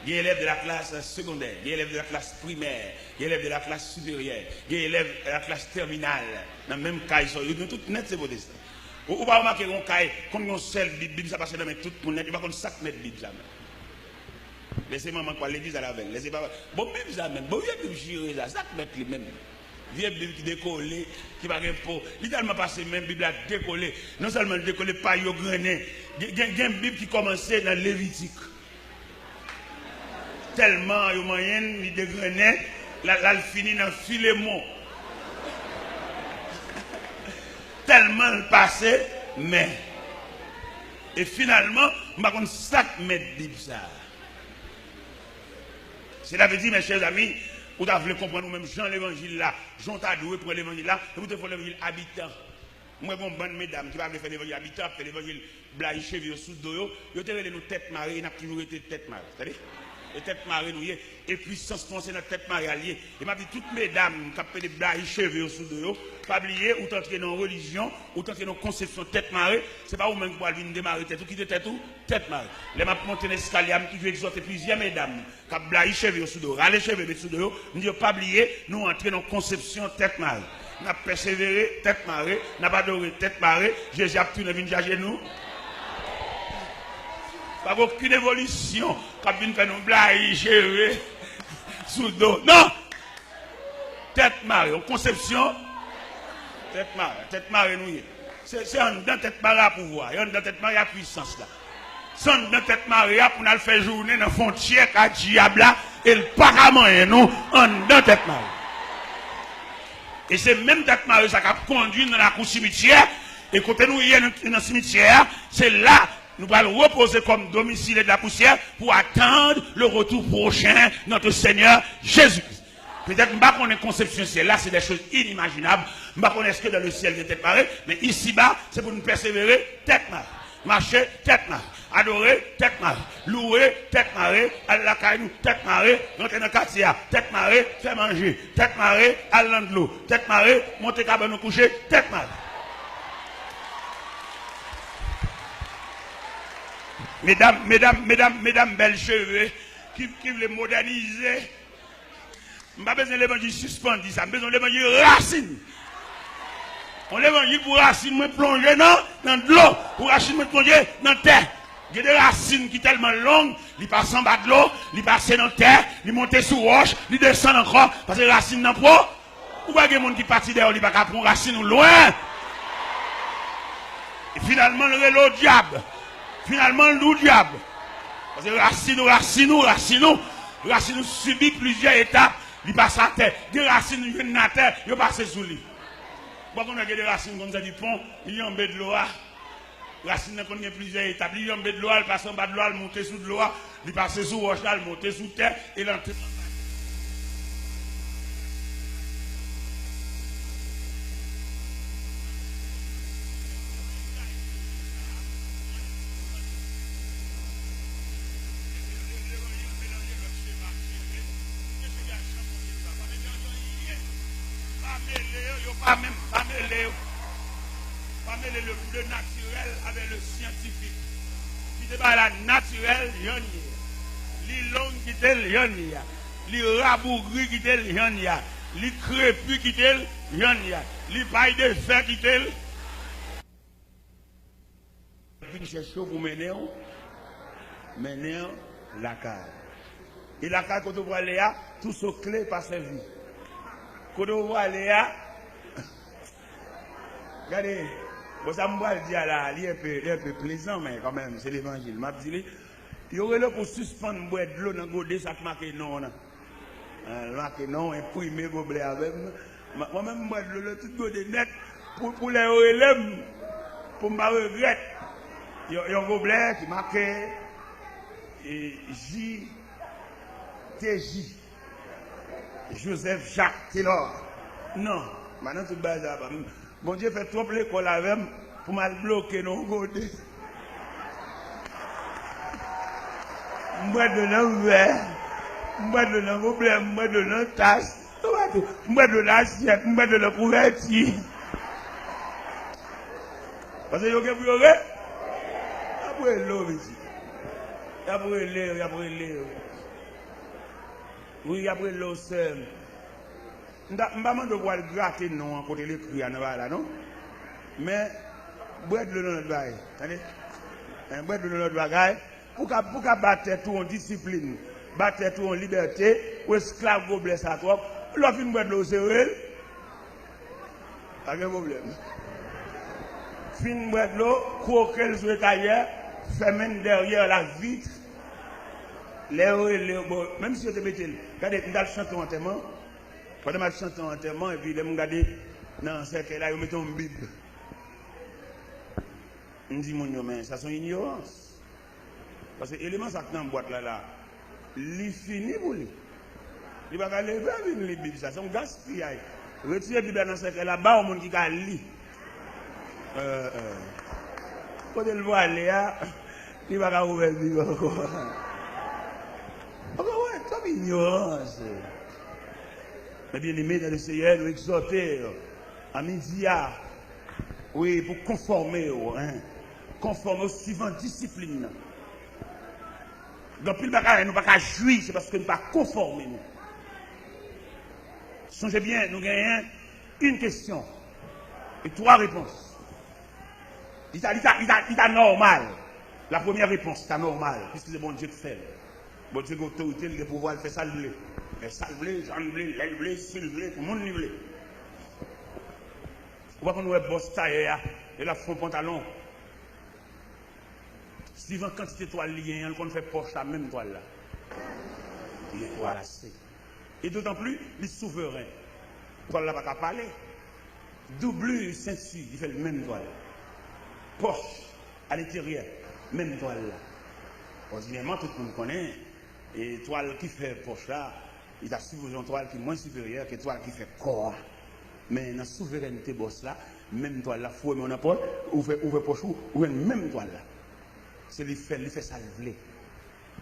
des élèves de la classe secondaire, des élèves de la classe primaire, des élèves de la classe supérieure, des élèves de la classe terminale. Dans le même cas, ils sont tous net ces protestants. Ou pas remarquer qu'on caille, comme on seul Bible, ça passe dans tout le monde, il va comme 5 mètres Bible jamais. Laissez maman quoi l'église à la veille. Laissez pas. Bon Bible ça même, bon Bible juré ça, 5 mètres les mêmes. Vieille Bible qui décolle, qui va rien pour. Littéralement passé même Bible a décollé. Non seulement décollé, pas yo grené. Il y a une Bible qui commençait dans Lévitique. Tellement yo moyenne, il dégrené, là il finit dans Philémon. Tellement le passé, mais. Et finalement, je ne sais pas 5 mètres Bible ça. Cela veut dire, mes chers amis, vous devez comprendre nous-mêmes, Jean l'évangile là, Jean t'a doué pour l'évangile là, et vous devez faire l'évangile habitant. Moi, bon, bonne mesdames qui va faire l'évangile habitant, faire l'évangile blaye cheveux sous dos, vous devez nous tête marée, il n'a toujours été tête marée. C'est-à-dire, les têtes marées nous y est, et puissance pensée notre tête marée alliée. Et m'a dit, toutes mesdames qui ont fait des blagues cheveux sous dos, pas oublier, ou t'entrer dans la religion, ou t'entrer dans la conception tête marée, c'est pas vous-même qui pouvez venir démarrer tête, ou qui était tout, tête marée. Les m'a monté l'escalier, m'a toujours exhorté plusieurs mesdames, qui ont blagué cheveux sous dos, râler cheveux sous dos, nous disons pas oublier, nous entrer dans la conception tête marée. Nous avons persévéré, tête marée, nous avons adoré, tête marée, Jésus a pu venir chercher nous. Pas aucune évolution. Quand vient faire nous blaguer, gérer, sous dos. Non! Tête marée, en conception, tête marée nous. C'est un dans tête marée à pouvoir, un dans tête marée à puissance là. C'est un dans tête marée pour nous faire journée dans frontière à diable là, et le parament nous, en dans tête marée. Et c'est même tête marée ça qui a conduit dans la cour cimetière, et quand nous y dans le cimetière, c'est là nous allons reposer comme domicile de la poussière pour attendre le retour prochain de notre Seigneur Jésus-Christ. Peut-être pas qu'on ait conception ciel là, c'est des choses inimaginables. Pas qu'on est-ce que dans le ciel de tête marée, mais ici-bas, c'est pour nous persévérer tête marée. Marcher tête marée. Adorer tête marée. Louer tête marée. Aller la caille tête marée. Rentrer dans le quartier tête marée. Faire manger tête marée. Aller dans de l'eau tête marée. Monter cabane nous coucher tête marée. Mesdames, belles cheveux qui veulent moderniser. Je n'ai pas besoin de l'évangile suspendu, ça. J'ai besoin de l'évangile racine. On l'évangile pour racine, me plonger dans de l'eau. Pour racine, me plonger dans la terre. Il y a des racines qui sont tellement longues, ils passent en bas de l'eau, ils passent dans la terre, ils montent sous roche, ils descendent encore, parce que les racines n'ont pas. Ou pas des gens qui partent dehors, ils ne peuvent pas prendre racine loin. Et finalement, le diable. Finalement, le diable. Parce que racine subit plusieurs étapes. Il passe à terre. Des racines viennent à terre, ils passent sous lui. Bon, on a des racines comme ça du pont, il y a en bas de l'eau. Racines qui ont plusieurs étapes. Il y a en bas de l'eau, il passe en bas de l'eau, il monte sous de l'eau, il passe sous roche, il monte sous terre, et il entre. Pas mêler le naturel avec le scientifique. Si c'est pas la naturelle, il y a les longues qui tel, il y a les rabougris qui tel, il y a les crépus qui tel, il y a les pailles de fer qui tel. C'est chaud pour mener la carte. Et la carte, quand on voit Léa, tout ce clé par servi. Quand on voit Léa, regardez, bon, ça me va le dire là, il est un peu plaisant, mais quand même, c'est l'évangile. M'a dit, il y aurait là pour suspendre boire de l'eau dans le godet, ça marque non. Marque non, imprimer gobelet avec moi. Moi-même, boire de l'eau, tout godet net, pour les relèves, pour me regretter. Il y a un gobelet qui marque JTJ. Joseph Jacques Taylor. Non, maintenant tout bas là. Mon Dieu fait trop l'école avec moi pour mal bloquer nos côtés. Moi de l'envers, moi de l'envers, moi de l'entache, moi de l'assiette, moi de la couverture. Parce que vous avez après l'eau ici. Après l'eau. Oui, après l'eau seul. Je ne vais pas gratter non à côté de l'écrit, non? Mais, boire de l'eau dans notre bagaille. Boire de l'eau dans notre bagaille. Pour qu'à battre tout en discipline, battre tout en liberté, ou esclave gobelet ça trop, l'offre une boire de l'eau, c'est vrai? Pas de problème. Fin boire de l'eau, croquer sur le tailleur, fermer derrière la vitre. Même si je te mettais, regardez, je chante en enterrement. Pendant que je chante en enterrement, et puis je regarde dans ce cercle-là, je mets une Bible. Je dis, mon Dieu, mais ça c'est une ignorance. Parce que l'élément ça dans la boîte là, il finit pour lui. Il va pas lever avec les Bibles, ça c'est un gaspillage. Retirez la Bible dans ce cercle-là, bas au monde qui a lu. Quand il voit Léa, il va pas ouvrir la Bible encore. Ouais, comme ignorance. Mais bien aimé dans le Seigneur, nous exhorter à midi, oui, pour conformer, conformer aux suivantes disciplines. Donc, nous ne pouvons pas jouir, c'est parce que nous ne pouvons pas conformer. Songez bien, nous gagnons une question et 3 réponses. Il est normal. La première réponse, c'est normal, puisque c'est bon Dieu qui fait. Bon Dieu qui a autorité, il a le pouvoir de faire ça, il veut. Mais ça, il veut, j'en veux, l'aile veut, s'il veut, tout le monde veut. On va qu'on ait boss taille, et la fond pantalon. Suivant quantité de toile liée, on fait poche la même toile là. Il est toile assez. Et d'autant plus, les souverains. Toile là, pas qu'à parler. Double ceinture, il fait le même toile. Poche, à l'intérieur, même toile là. Ordinairement, tout le monde connaît. Et toile qui fait poche là, il a souvent une toile qui est moins supérieure que toile qui fait corps. Mais dans la souveraineté boss là, même toile là, il faut aimer n'importe, ou fait poche ou même toile là. C'est lui fait ça le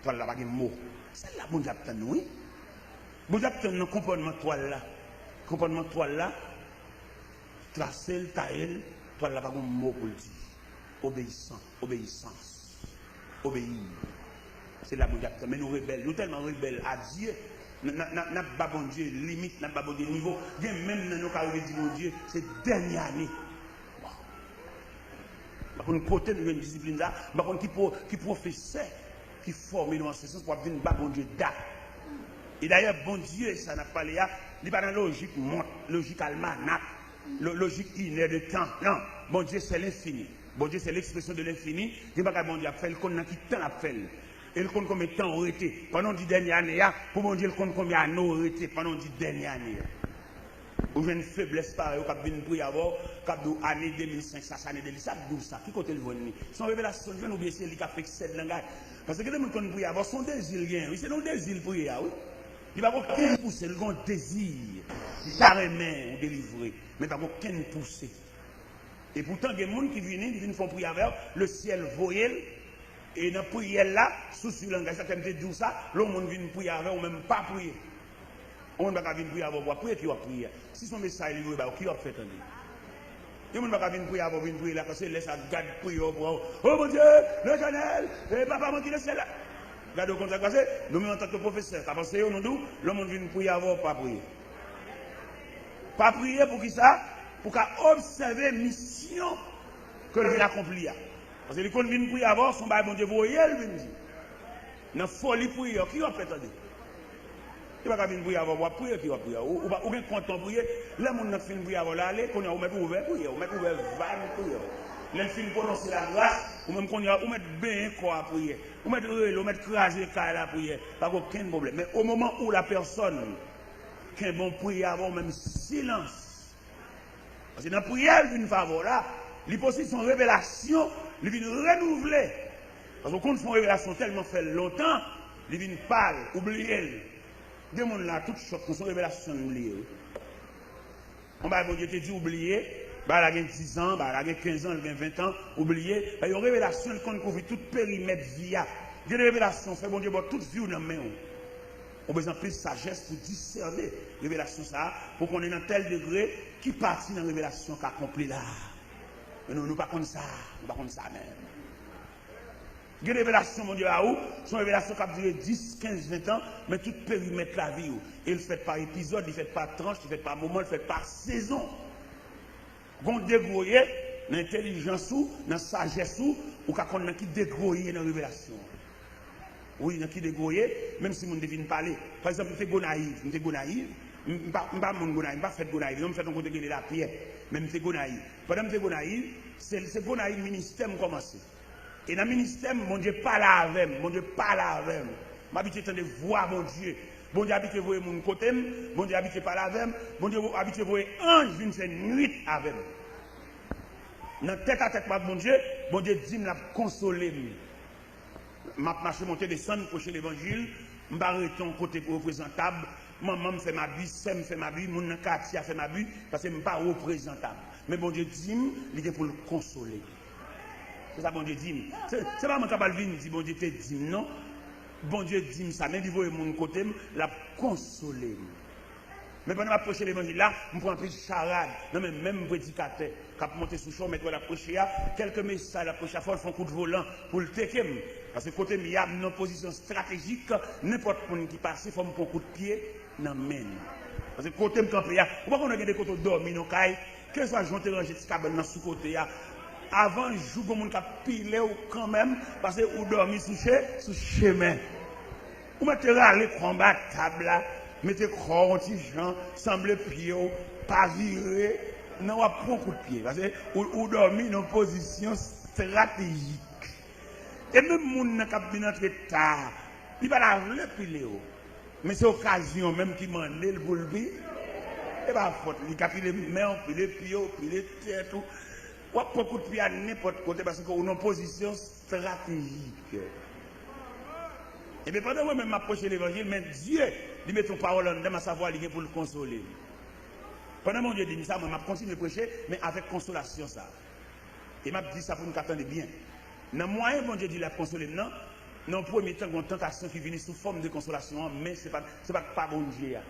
toile là, pas de mots. C'est là, bon diable, oui. Bon diable, dans le comportement toile là. Comportement toile là, tracer le taille, toile là, pas de mots pour le dire. Obéissant, obéissance, obéir. C'est là, mon diable. Mais nous rebelles, nous tellement rebelles à Dieu. Nous n'avons pas bon Dieu limite, nous n'avons pas bon Dieu niveau. Même dans nos cas où dit mon Dieu, c'est dernière année. Par contre, côté de une discipline là, par contre, qui professeur, qui forme dans ce sens pour venir bon Dieu date. Et d'ailleurs, bon Dieu, ça n'a pas l'air, il n'est pas dans la logique montre, logique almanach, logique inné de temps. Non, bon Dieu, c'est l'infini. Bon Dieu, c'est l'expression de l'infini. Il n'y a pas bon Dieu a fait le compte qui temps a fait. Et le compte combien de temps aurait été pendant 10 dernières années, pour bon Dieu, le compte combien d'années aurait été pendant 10 dernières années. Ou j'ai une faiblesse pareille, qui a venu pour y avoir, qui a dit année 2005, ça, année 2000, ça, d'où ça, qui côté le venu. Son révélation, je vais oublier, c'est lui qui a fait 7 langages. Parce que les gens qui ont pour y avoir, son désir, oui, c'est non désir pour y avoir, oui. Il n'y a pas aucun poussé, il y a un désir, carrément délivré, mais il n'y a pas aucun poussé. Et pourtant, il y a des gens qui viennent faire prière avec le ciel voyel, et dans la prière là, sous le langage, ça me dit ça, le monde vient prier avec ou même pas prier. On ne va pas venir prier avec vous, prier qui va prier. Si son message est livré, qui va faire attendre? On ne va pas venir prier avec vous, prier là, parce que laisse à garde prier pour oh mon Dieu, l'Éternel, et papa mon Dieu, c'est là. Regardez comme ça, parce que nous, en tant que professeur, quand on nous dit, le monde vient prier avec vous, pas prier. Pas prier pour qui ça? Pour observer la mission que l'on accomplir. Parce que les gens viennent prier avant, son bail, mon Dieu, vous voyez, il vient dire. Dans la folie prier, qui va faire attendre? Il va pas venir prier avant, prier qui va prier. Ou bien quand on prie, les gens qui viennent prier avant, là, qu'on a ouvert prier, on met ouvert vanne prier. Les gens qui prononcer la grâce, ou même qu'on a mettre bien quoi à prier. Ou mettre craser la prière, pas aucun problème. Mais au moment où la personne qui est bon prier avant, même silence. Parce que dans la prière, d'une faveur là, il possible son révélation, il vient renouveler. Parce que quand son révélation tellement fait longtemps, il vient parler, oublier. Des gens là, toutes choses, quand son révélation oubliée. On va bon Dieu te dit oublier, bah il a 10 ans, bah il a 15 ans, il a 20 ans, oublier. Il y a une révélation qui couvre tout périmètre via. Il y a une révélation, fait bon Dieu, toute vie dans la main. On a besoin de plus de sagesse pour discerner la révélation ça, pour qu'on ait dans tel degré qui partit dans la révélation qui accomplit là. Mais nous, pas comme ça, nous pas comme ça même. Il y a une révélation, mon Dieu, à où? C'est une révélation qui a duré 10, 15, 20 ans, mais tout périmètre la vie. Et il fait par épisode, il fait par tranche, il fait par moment, il fait par saison. On dégrouille dans l'intelligence ou dans la sagesse ou qu'on a qui dégrouille dans la révélation. Oui, il y a qui dégrouille, même si on ne devine parler. Par exemple, je suis naïf, je suis naïf. Je ne suis pas fait naïf, je ne fais pas côté de la pierre, mais je suis naïf. Pendant que je suis naïf, c'est naïf, le ministère commence. Et dans le ministère, mon Dieu parle avec moi, mon Dieu parle avec moi. M'habitué de voir mon Dieu. Mon Dieu habite voir mon côté, mon Dieu habite parler avec moi, mon Dieu habite voir ange vient faire nuit avec moi. Dans tête à tête avec mon Dieu dit me la consoler. M'a marché monter descendre pour l'évangile, m'arrêter en côté représentable, maman me fait ma vie, ça me fait ma vie, mon quartier a fait ma vie parce que je ne suis pas représentable. Mais bon Dieu dit, il était pour le consoler. C'est ça bon Dieu dit. C'est pas mon cabal vin dit bon Dieu te dit non. Bon Dieu dit ça, mais il voit mon côté la consoler. Mais pendant que je prêche l'évangile là, je prends un peu de charade. Non, mais même prédicateur, quand je monte sous chaud, mettre la prêcher, quelques messages, la prêcher, il faut un coup de volant pour le tekem. Parce que côté, il y a une position stratégique, n'importe qui passe, il faut un coup de pied dans la main. Parce que côté, il y a, pourquoi on a des côtés dormir dans le caille, que ce soit jean ranger de cabane dans sous côté, avant jour comme on a pilé ou quand même parce que ou dormi sous chemin. Ou mettez aller combat table là, mettez corps petit gens, semble pied pas virer, non on prend coup de pied parce que ou dormi dans position stratégique. Et même moun n'a pas bien entrer tard, il va la piler mais c'est occasion même qui m'a le boulbi. Et pas faute, il a pilé main, pilé pied, pilé tête tout. Ou prend coup de pied à n'importe côté parce qu'on est en position stratégique. Et bien pendant que moi-même m'approche l'évangile, mais Dieu, il met ton parole en dedans, à savoir, il est pour le consoler. Pendant que mon Dieu dit ça, moi, je continue à prêcher, mais avec consolation ça. Et m'a dit ça pour nous attendre bien. Dans le moyen, mon Dieu dit la consoler, non. Dans le premier temps, il y a une tentation qui vient sous forme de consolation, mais ce n'est pas bon Dieu. Il y a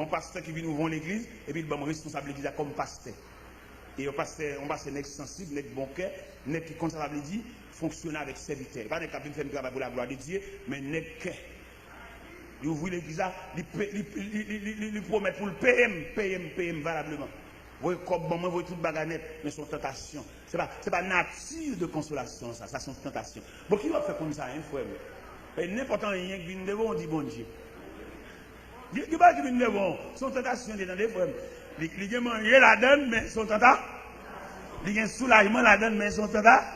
un pasteur qui vient nous voir l'église, et puis il va me responsable l'église comme pasteur. Et on passe un ex sensible, un bon cœur, un qui conservable dit, fonctionner avec serviteur. Pas un qui fait un travail pour la gloire de Dieu, mais un cœur. Il ouvre l'église, il promet pour le PM valablement. Vous voyez, comme bon, vous voyez toute baganette, mais c'est une tentation. Ce n'est pas nature de consolation, ça c'est une tentation. Bon, qui va faire comme ça, hein, frère? Et n'importe rien qui vient devant, on dit bon Dieu. Qui va qui vient devant, son tentation dans des frères. Il a mangé la donne, mais son tentation. Il a un soulagement la donne, mais son tentation.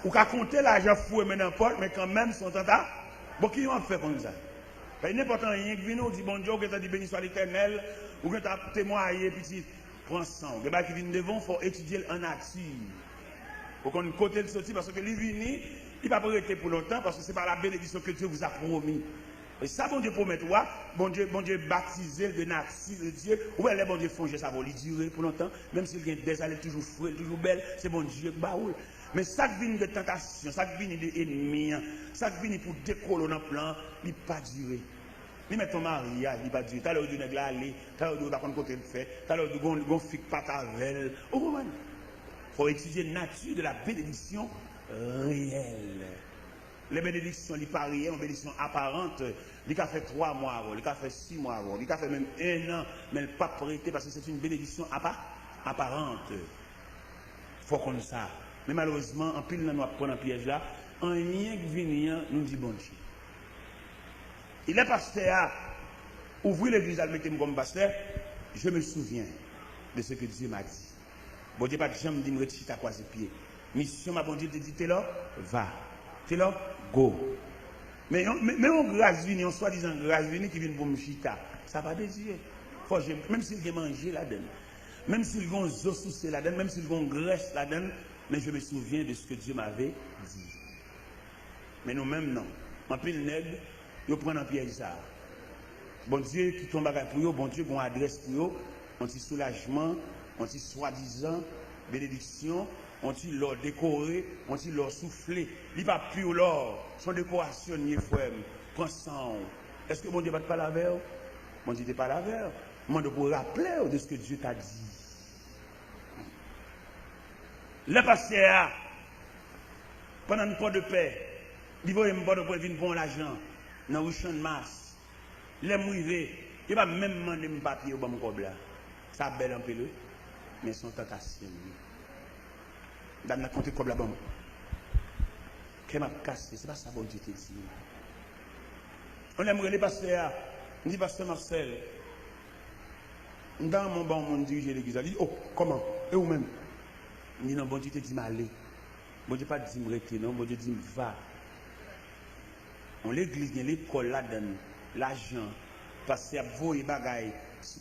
Ou qu'à compter l'argent fou et n'importe, mais quand même son tentation. Bon, qui va faire comme ça? N'importe rien qui vient, on dit bon Dieu, que tu as dit béni soit l'Éternel, ou que tu as témoigné, petit. Prends sang. Les gens qui viennent devant, il faut étudier en nature. Il faut qu'on côté de sortir parce que les vignes, il ne va pas rester pour longtemps parce que ce n'est pas la bénédiction que Dieu vous a promis. Et ça, bon Dieu promet toi, bon Dieu baptisé de nature de Dieu, ou bien bon Dieu fongé, ça va lui durer pour longtemps, même s'il y a des années toujours frais, toujours belle, c'est bon Dieu qui baoule. Mais ça qui vient de tentation, ça qui vient de ennemis, ça qui vient pour décoller dans le plan, il ne va pas durer. Il met ton mari, il ne va pas durer. Tu as l'heure de nègre aller, tu as l'heure de ne pas côté de faire, tu as l'heure de gon fic pas ta velle. Il faut étudier la nature de la bénédiction réelle. Les bénédictions, les pas réelles, les bénédictions apparentes, il a fait 3 mois avant, il a fait 6 mois avant, il a fait même 1 an, mais il n'a pas prêté parce que c'est une bénédiction apparente. Il faut qu'on ça. Mais malheureusement, en pile, nous apprenons un piège là, en rien qui vient, nous dit bon Dieu. Il est pasteur à ouvrir l'église à mettre comme pasteur, je me souviens de ce que Dieu m'a dit. Bon Dieu, pas de jamais dit me retirer à quoi ses pieds. Mission, ma bon Dieu, te dit, t'es là, va. T'es là, go. Mais on grâce vini, on soi-disant grâce vini qui vient pour me chita. Ça va de Dieu. Même s'il a mangé là-dedans, même s'il a un os sous là-dedans, même s'il a une graisse là-dedans, mais je me souviens de ce que Dieu m'avait dit. Mais nous-mêmes, non. En pile nègre, ils prennent un piège ça. Bon Dieu qui tombe pour eux, bon Dieu qui a une adresse pour eux, un petit soulagement, un petit soi-disant bénédiction, on dit leur décoré, on dit leur soufflé. Il ne va plus l'or, son décoration, frère. Prends ça. Est-ce que mon Dieu ne va pas la vers? Mon Dieu ne va pas la vers. Mon Dieu pour rappeler de ce que Dieu t'a dit. Le pasteur, pendant une porte de paix, il va me voir de venir pour l'argent, dans le champ de masse. Les mouillés, il va même demander mon papier au bon cob là. Ça belle un peu, mais son tentation. Dans la compte comme la bombe. Qu'elle m'a cassé, c'est pas ça, bon Dieu te dit. On aimerait les pasteurs, on dit pasteur Marcel, dans mon bon, on dirige l'église, il dit, oh, comment? Et vous-même? Il dit, non, bon Dieu te dit, m'aller. Bon Dieu pas dit, m'arrêter, non, bon Dieu dit, va. On l'église, il y a l'école là-dedans, l'argent, pasteur, vous et bagaille,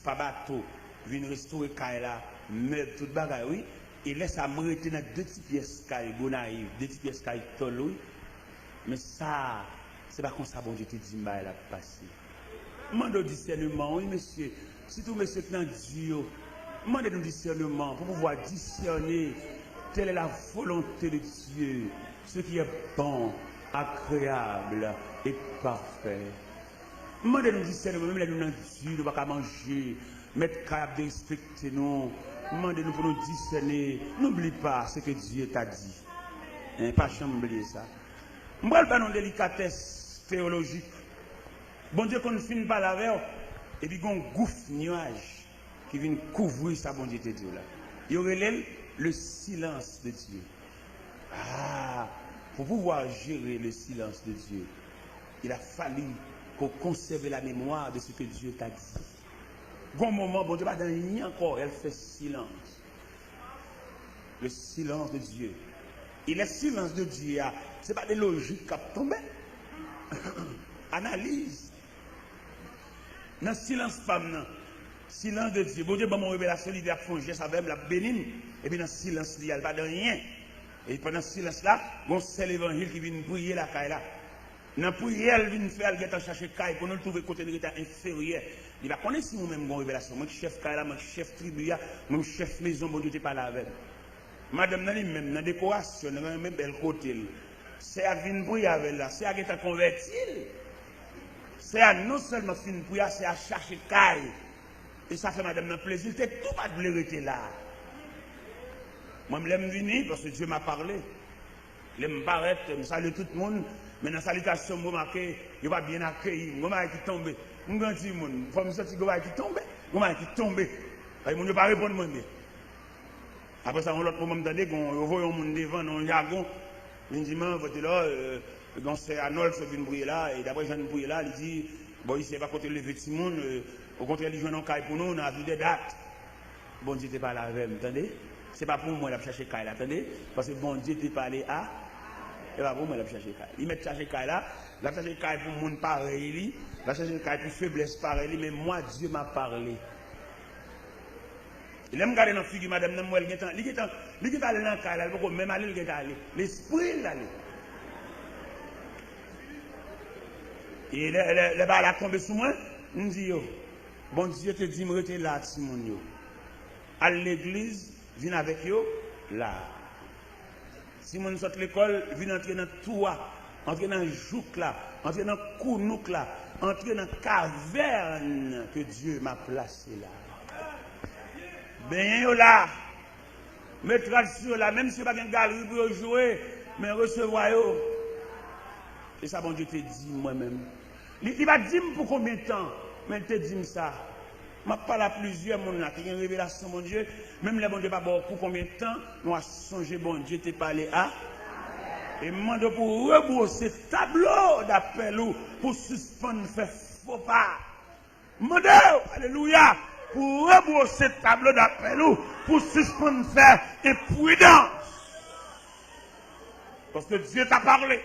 pas bateau, vient restaurer Kaila, meuble, tout bagaille, oui. Et laisse à m'arrêter dans 2 petites pièces caille, bon arrive, 2 petites pièces caille, tol, oui. Mais ça, c'est pas comme ça, bon Dieu te dit, m'a elle a passé. Demande au discernement, oui, monsieur. Surtout, monsieur, qui est Dieu, demandez-nous discernement pour pouvoir discerner telle est la volonté de Dieu, ce qui est bon, agréable et parfait. Demandez-nous discernement, même les nous dans Dieu, nous ne pouvons pas manger, mettre capable de respecter nous. Demandez-nous pour nous discerner. N'oublie pas ce que Dieu t'a dit. Hein, pas oublier ça. Je ne parle pas de délicatesse théologique. Bon Dieu, qu'on finit par la verre, et puis qu'on gouffre nuage qui vient couvrir ça, bon Dieu te dit là. Il y aurait le silence de Dieu. Ah, pour pouvoir gérer le silence de Dieu, il a fallu qu'on conserve la mémoire de ce que Dieu t'a dit. Bon moment, bon Dieu, pas dans rien encore, elle fait silence. Le silence de Dieu. Et le silence de Dieu, ce n'est pas des logiques qui tombent. Analyse. Dans le silence femme, silence de Dieu. Bon Dieu, mon révélation, il a fait un geste avec la bénigne. Et puis dans le silence, il n'y a pas de rien. Et pendant ce silence-là, bon, c'est l'évangile qui vient prier la caille là. Dans la prière, elle vient faire, elle vient chercher caille pour nous trouver côté de l'état inférieur. Il va connaître si nous-mêmes avons une révélation. Moi, chef caille là, moi, chef tribu, moi, chef maison, bon Dieu, tu parles avec. Madame, même dans la décoration, dans le même bel côté, c'est à venir prier avec là, c'est à être converti. C'est à non seulement finir prier, c'est à chercher caille. Et ça fait madame un plaisir, c'est tout pas de vérité là. Moi, je l'aime venir parce que Dieu m'a parlé. Je me paraît, je salue tout le monde. Mais dans la salutation, je remarque, il va bien accueillir. Je vais qui tombe. Je vais dire, il faut me sortir, je vais qui tombe. Je vais qui tombe. Je ne vais pas répondre. Après ça, on l'autre moment donné, on voit un monde devant, dans le jargon. Il dit, votre là, c'est Arnold qui vient briller là. Et d'après, je viens de briller là, il dit, bon, il ne sait pas côté le petit monde. Au contraire, il joue dans le caille pour nous, on a vu des dates. Bon Dieu, tu pas là avec moi, attendez. Ce n'est pas pour moi de chercher caille là, attendez. Parce que bon Dieu, tu parlé à. Et pas pour moi de chercher caille. Il met chercher caille là, la chercher caille pour monde pareil, la chercher caille pour faiblesse pareil, mais moi, Dieu m'a parlé. Il aime garder dans la figure, madame, il est allé dans la caille là, même aller, il est allé. L'esprit là. Et le bas a tombé sur moi, il me dit, bon Dieu te dit, moi, j'étais là, Simon. À l'église, viens avec eux, là. Si mon sort de l'école, viens entrer dans toi, entrer dans le jouk là, entrer dans le kounouk là, entrer dans la caverne que Dieu m'a placé là. Ben là, mettre sur là, même si pas une galerie pour jouer, mais recevoir yo. Et ça, bon Dieu te dit moi-même. Il va dire pour combien de temps, mais il te dit ça. Je parle à plusieurs personnes qui ont une révélation, mon Dieu. Même les bon Dieu, pas pour combien de temps, nous avons songé, bon Dieu, te parlé à. Et je demande pour rebrousser tableau d'appel pour suspendre, faire faux pas. Je demande, alléluia, pour rebrousser tableau d'appel pour suspendre, faire imprudence. Parce que Dieu t'a parlé.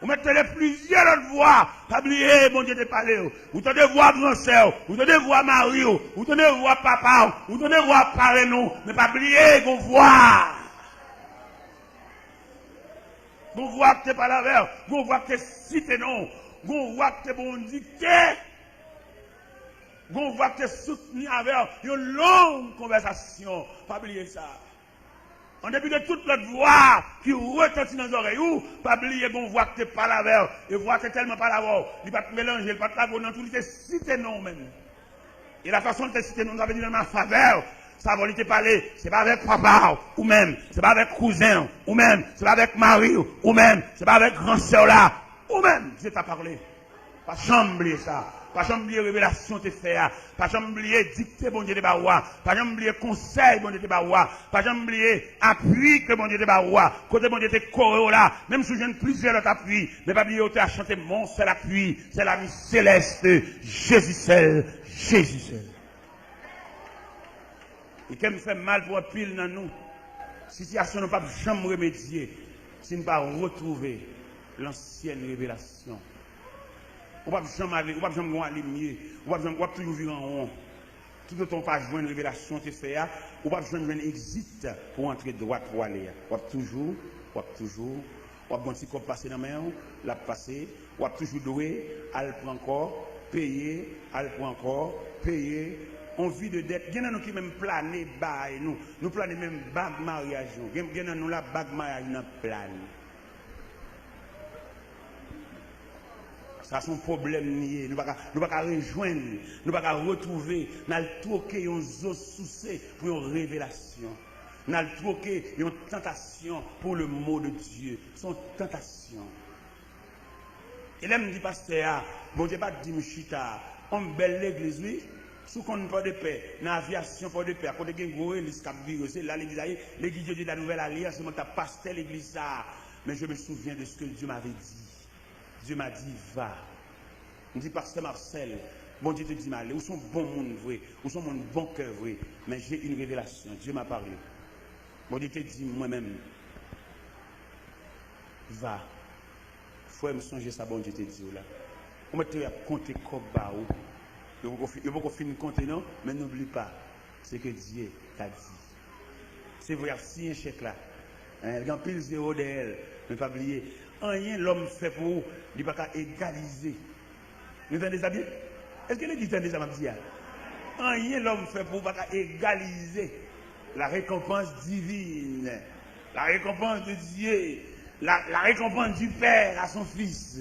Vous mettez plusieurs autres voix. Pas oublier, mon Dieu, de parler. Vous tenez voir grand-sœur, vous tenez voir Marie, vous tenez voir papa, vous tenez voir parrain, mais pas oublier qu'on voit. Qu'on voit que tu n'es pas la verre, qu'on voit que tu es cité non, qu'on voit que tu es bon dicté, qu'on voit que tu es soutenu avec une longue conversation. Pas oublier ça. En début de toute notre voix qui retentit dans les oreilles, pas oublier qu'on voit que tu pas la verre, et voit que tu tellement pas la voix, il va te mélanger, il va te la voix dans tout, il te cité non même. Et la façon de te citer non, ça veut dire dans ma faveur, ça va te parler, c'est pas avec papa, ou même, c'est pas avec cousin, ou même, c'est pas avec mari, ou même, c'est pas avec grand-sœur là, ou même, Dieu t'a parlé. Pas chambler ça. Pas oublier révélation te faire, pas oublier dicter bon Dieu de baroua, pas oublier conseil bon Dieu de baroua, pas oublier appui que bon Dieu de baroua, côté bon Dieu de corps là, même si j'ai plusieurs autres appuis, mais pas oublier à chanter mon seul appui, c'est l'ami céleste, Jésus seul, Jésus seul. Et qui me fait mal pour un pile dans nous, situation ne pas jamais remédier, si nous ne pas retrouver l'ancienne révélation. On ne va jamais aller mieux, on va toujours vivre en rond. Tout le temps, pas jouer une révélation, te faire, on va jouer un exit pour entrer droit pour aller. On va toujours, on va bon petit corps passer dans la main, la passer, on va toujours doué, elle prend encore, payer, elle prend encore, payer. On vit de dette. Il y en a nous qui même planer, nous planons même bague mariage. Il y en a nous la bague mariage dans plan. Ça, c'est un problème nié. Nous ne pouvons pas rejoindre, nous ne pouvons pas retrouver. Nous allons troquer un os soucé pour une révélation. Nous allons troquer une tentation pour le mot de Dieu. C'est une tentation. Et là, me dit, pasteur, bon Dieu, pas dit, Michita, on belle l'église, oui. sous compte pas de paix, dans l'aviation pas de paix, à côté de gros église cap virus, là l'église de la nouvelle alliance, c'est moi qui pasteur l'église ça. Mais je me souviens de ce que Dieu m'avait dit. Dieu m'a dit va. Je dis pasteur Marcel, bon Dieu te dit mal, où sont bon monde vrai, où sont mon bon cœur vrai, mais j'ai une révélation, Dieu m'a parlé. Bon Dieu te dit moi-même va. Faut me songer ça bon Dieu te dit là. On va te compter comme ba ou. Il faut qu'on finisse compter non, mais n'oublie pas ce que Dieu t'a dit. C'est vrai, si un chèque là, il y a un pile zéro d'elle, ne pas oublier. Rien l'homme fait pour vous, il ne peut pas égaliser. Vous entendez ça bien? Est-ce que les gens déjà m'ont dit? Rien l'homme fait pour vous, pas égaliser la récompense divine, la récompense de Dieu, la récompense du Père à son Fils.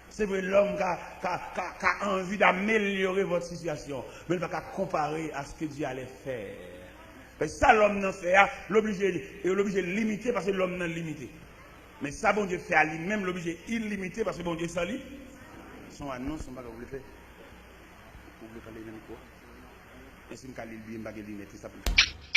C'est vrai, l'homme qui a envie d'améliorer votre situation, mais il ne va pas comparer à ce que Dieu allait faire. Mais ça, l'homme n'en fait pas, l'obligé de limiter parce que l'homme n'a limité. Mais ça, bon Dieu fait à lui-même, l'obligé illimité parce que bon Dieu s'en lit. Son annonce, on va vous le faire. Vous voulez parler de micro? Et si vous voulez parler de micro, ça peut.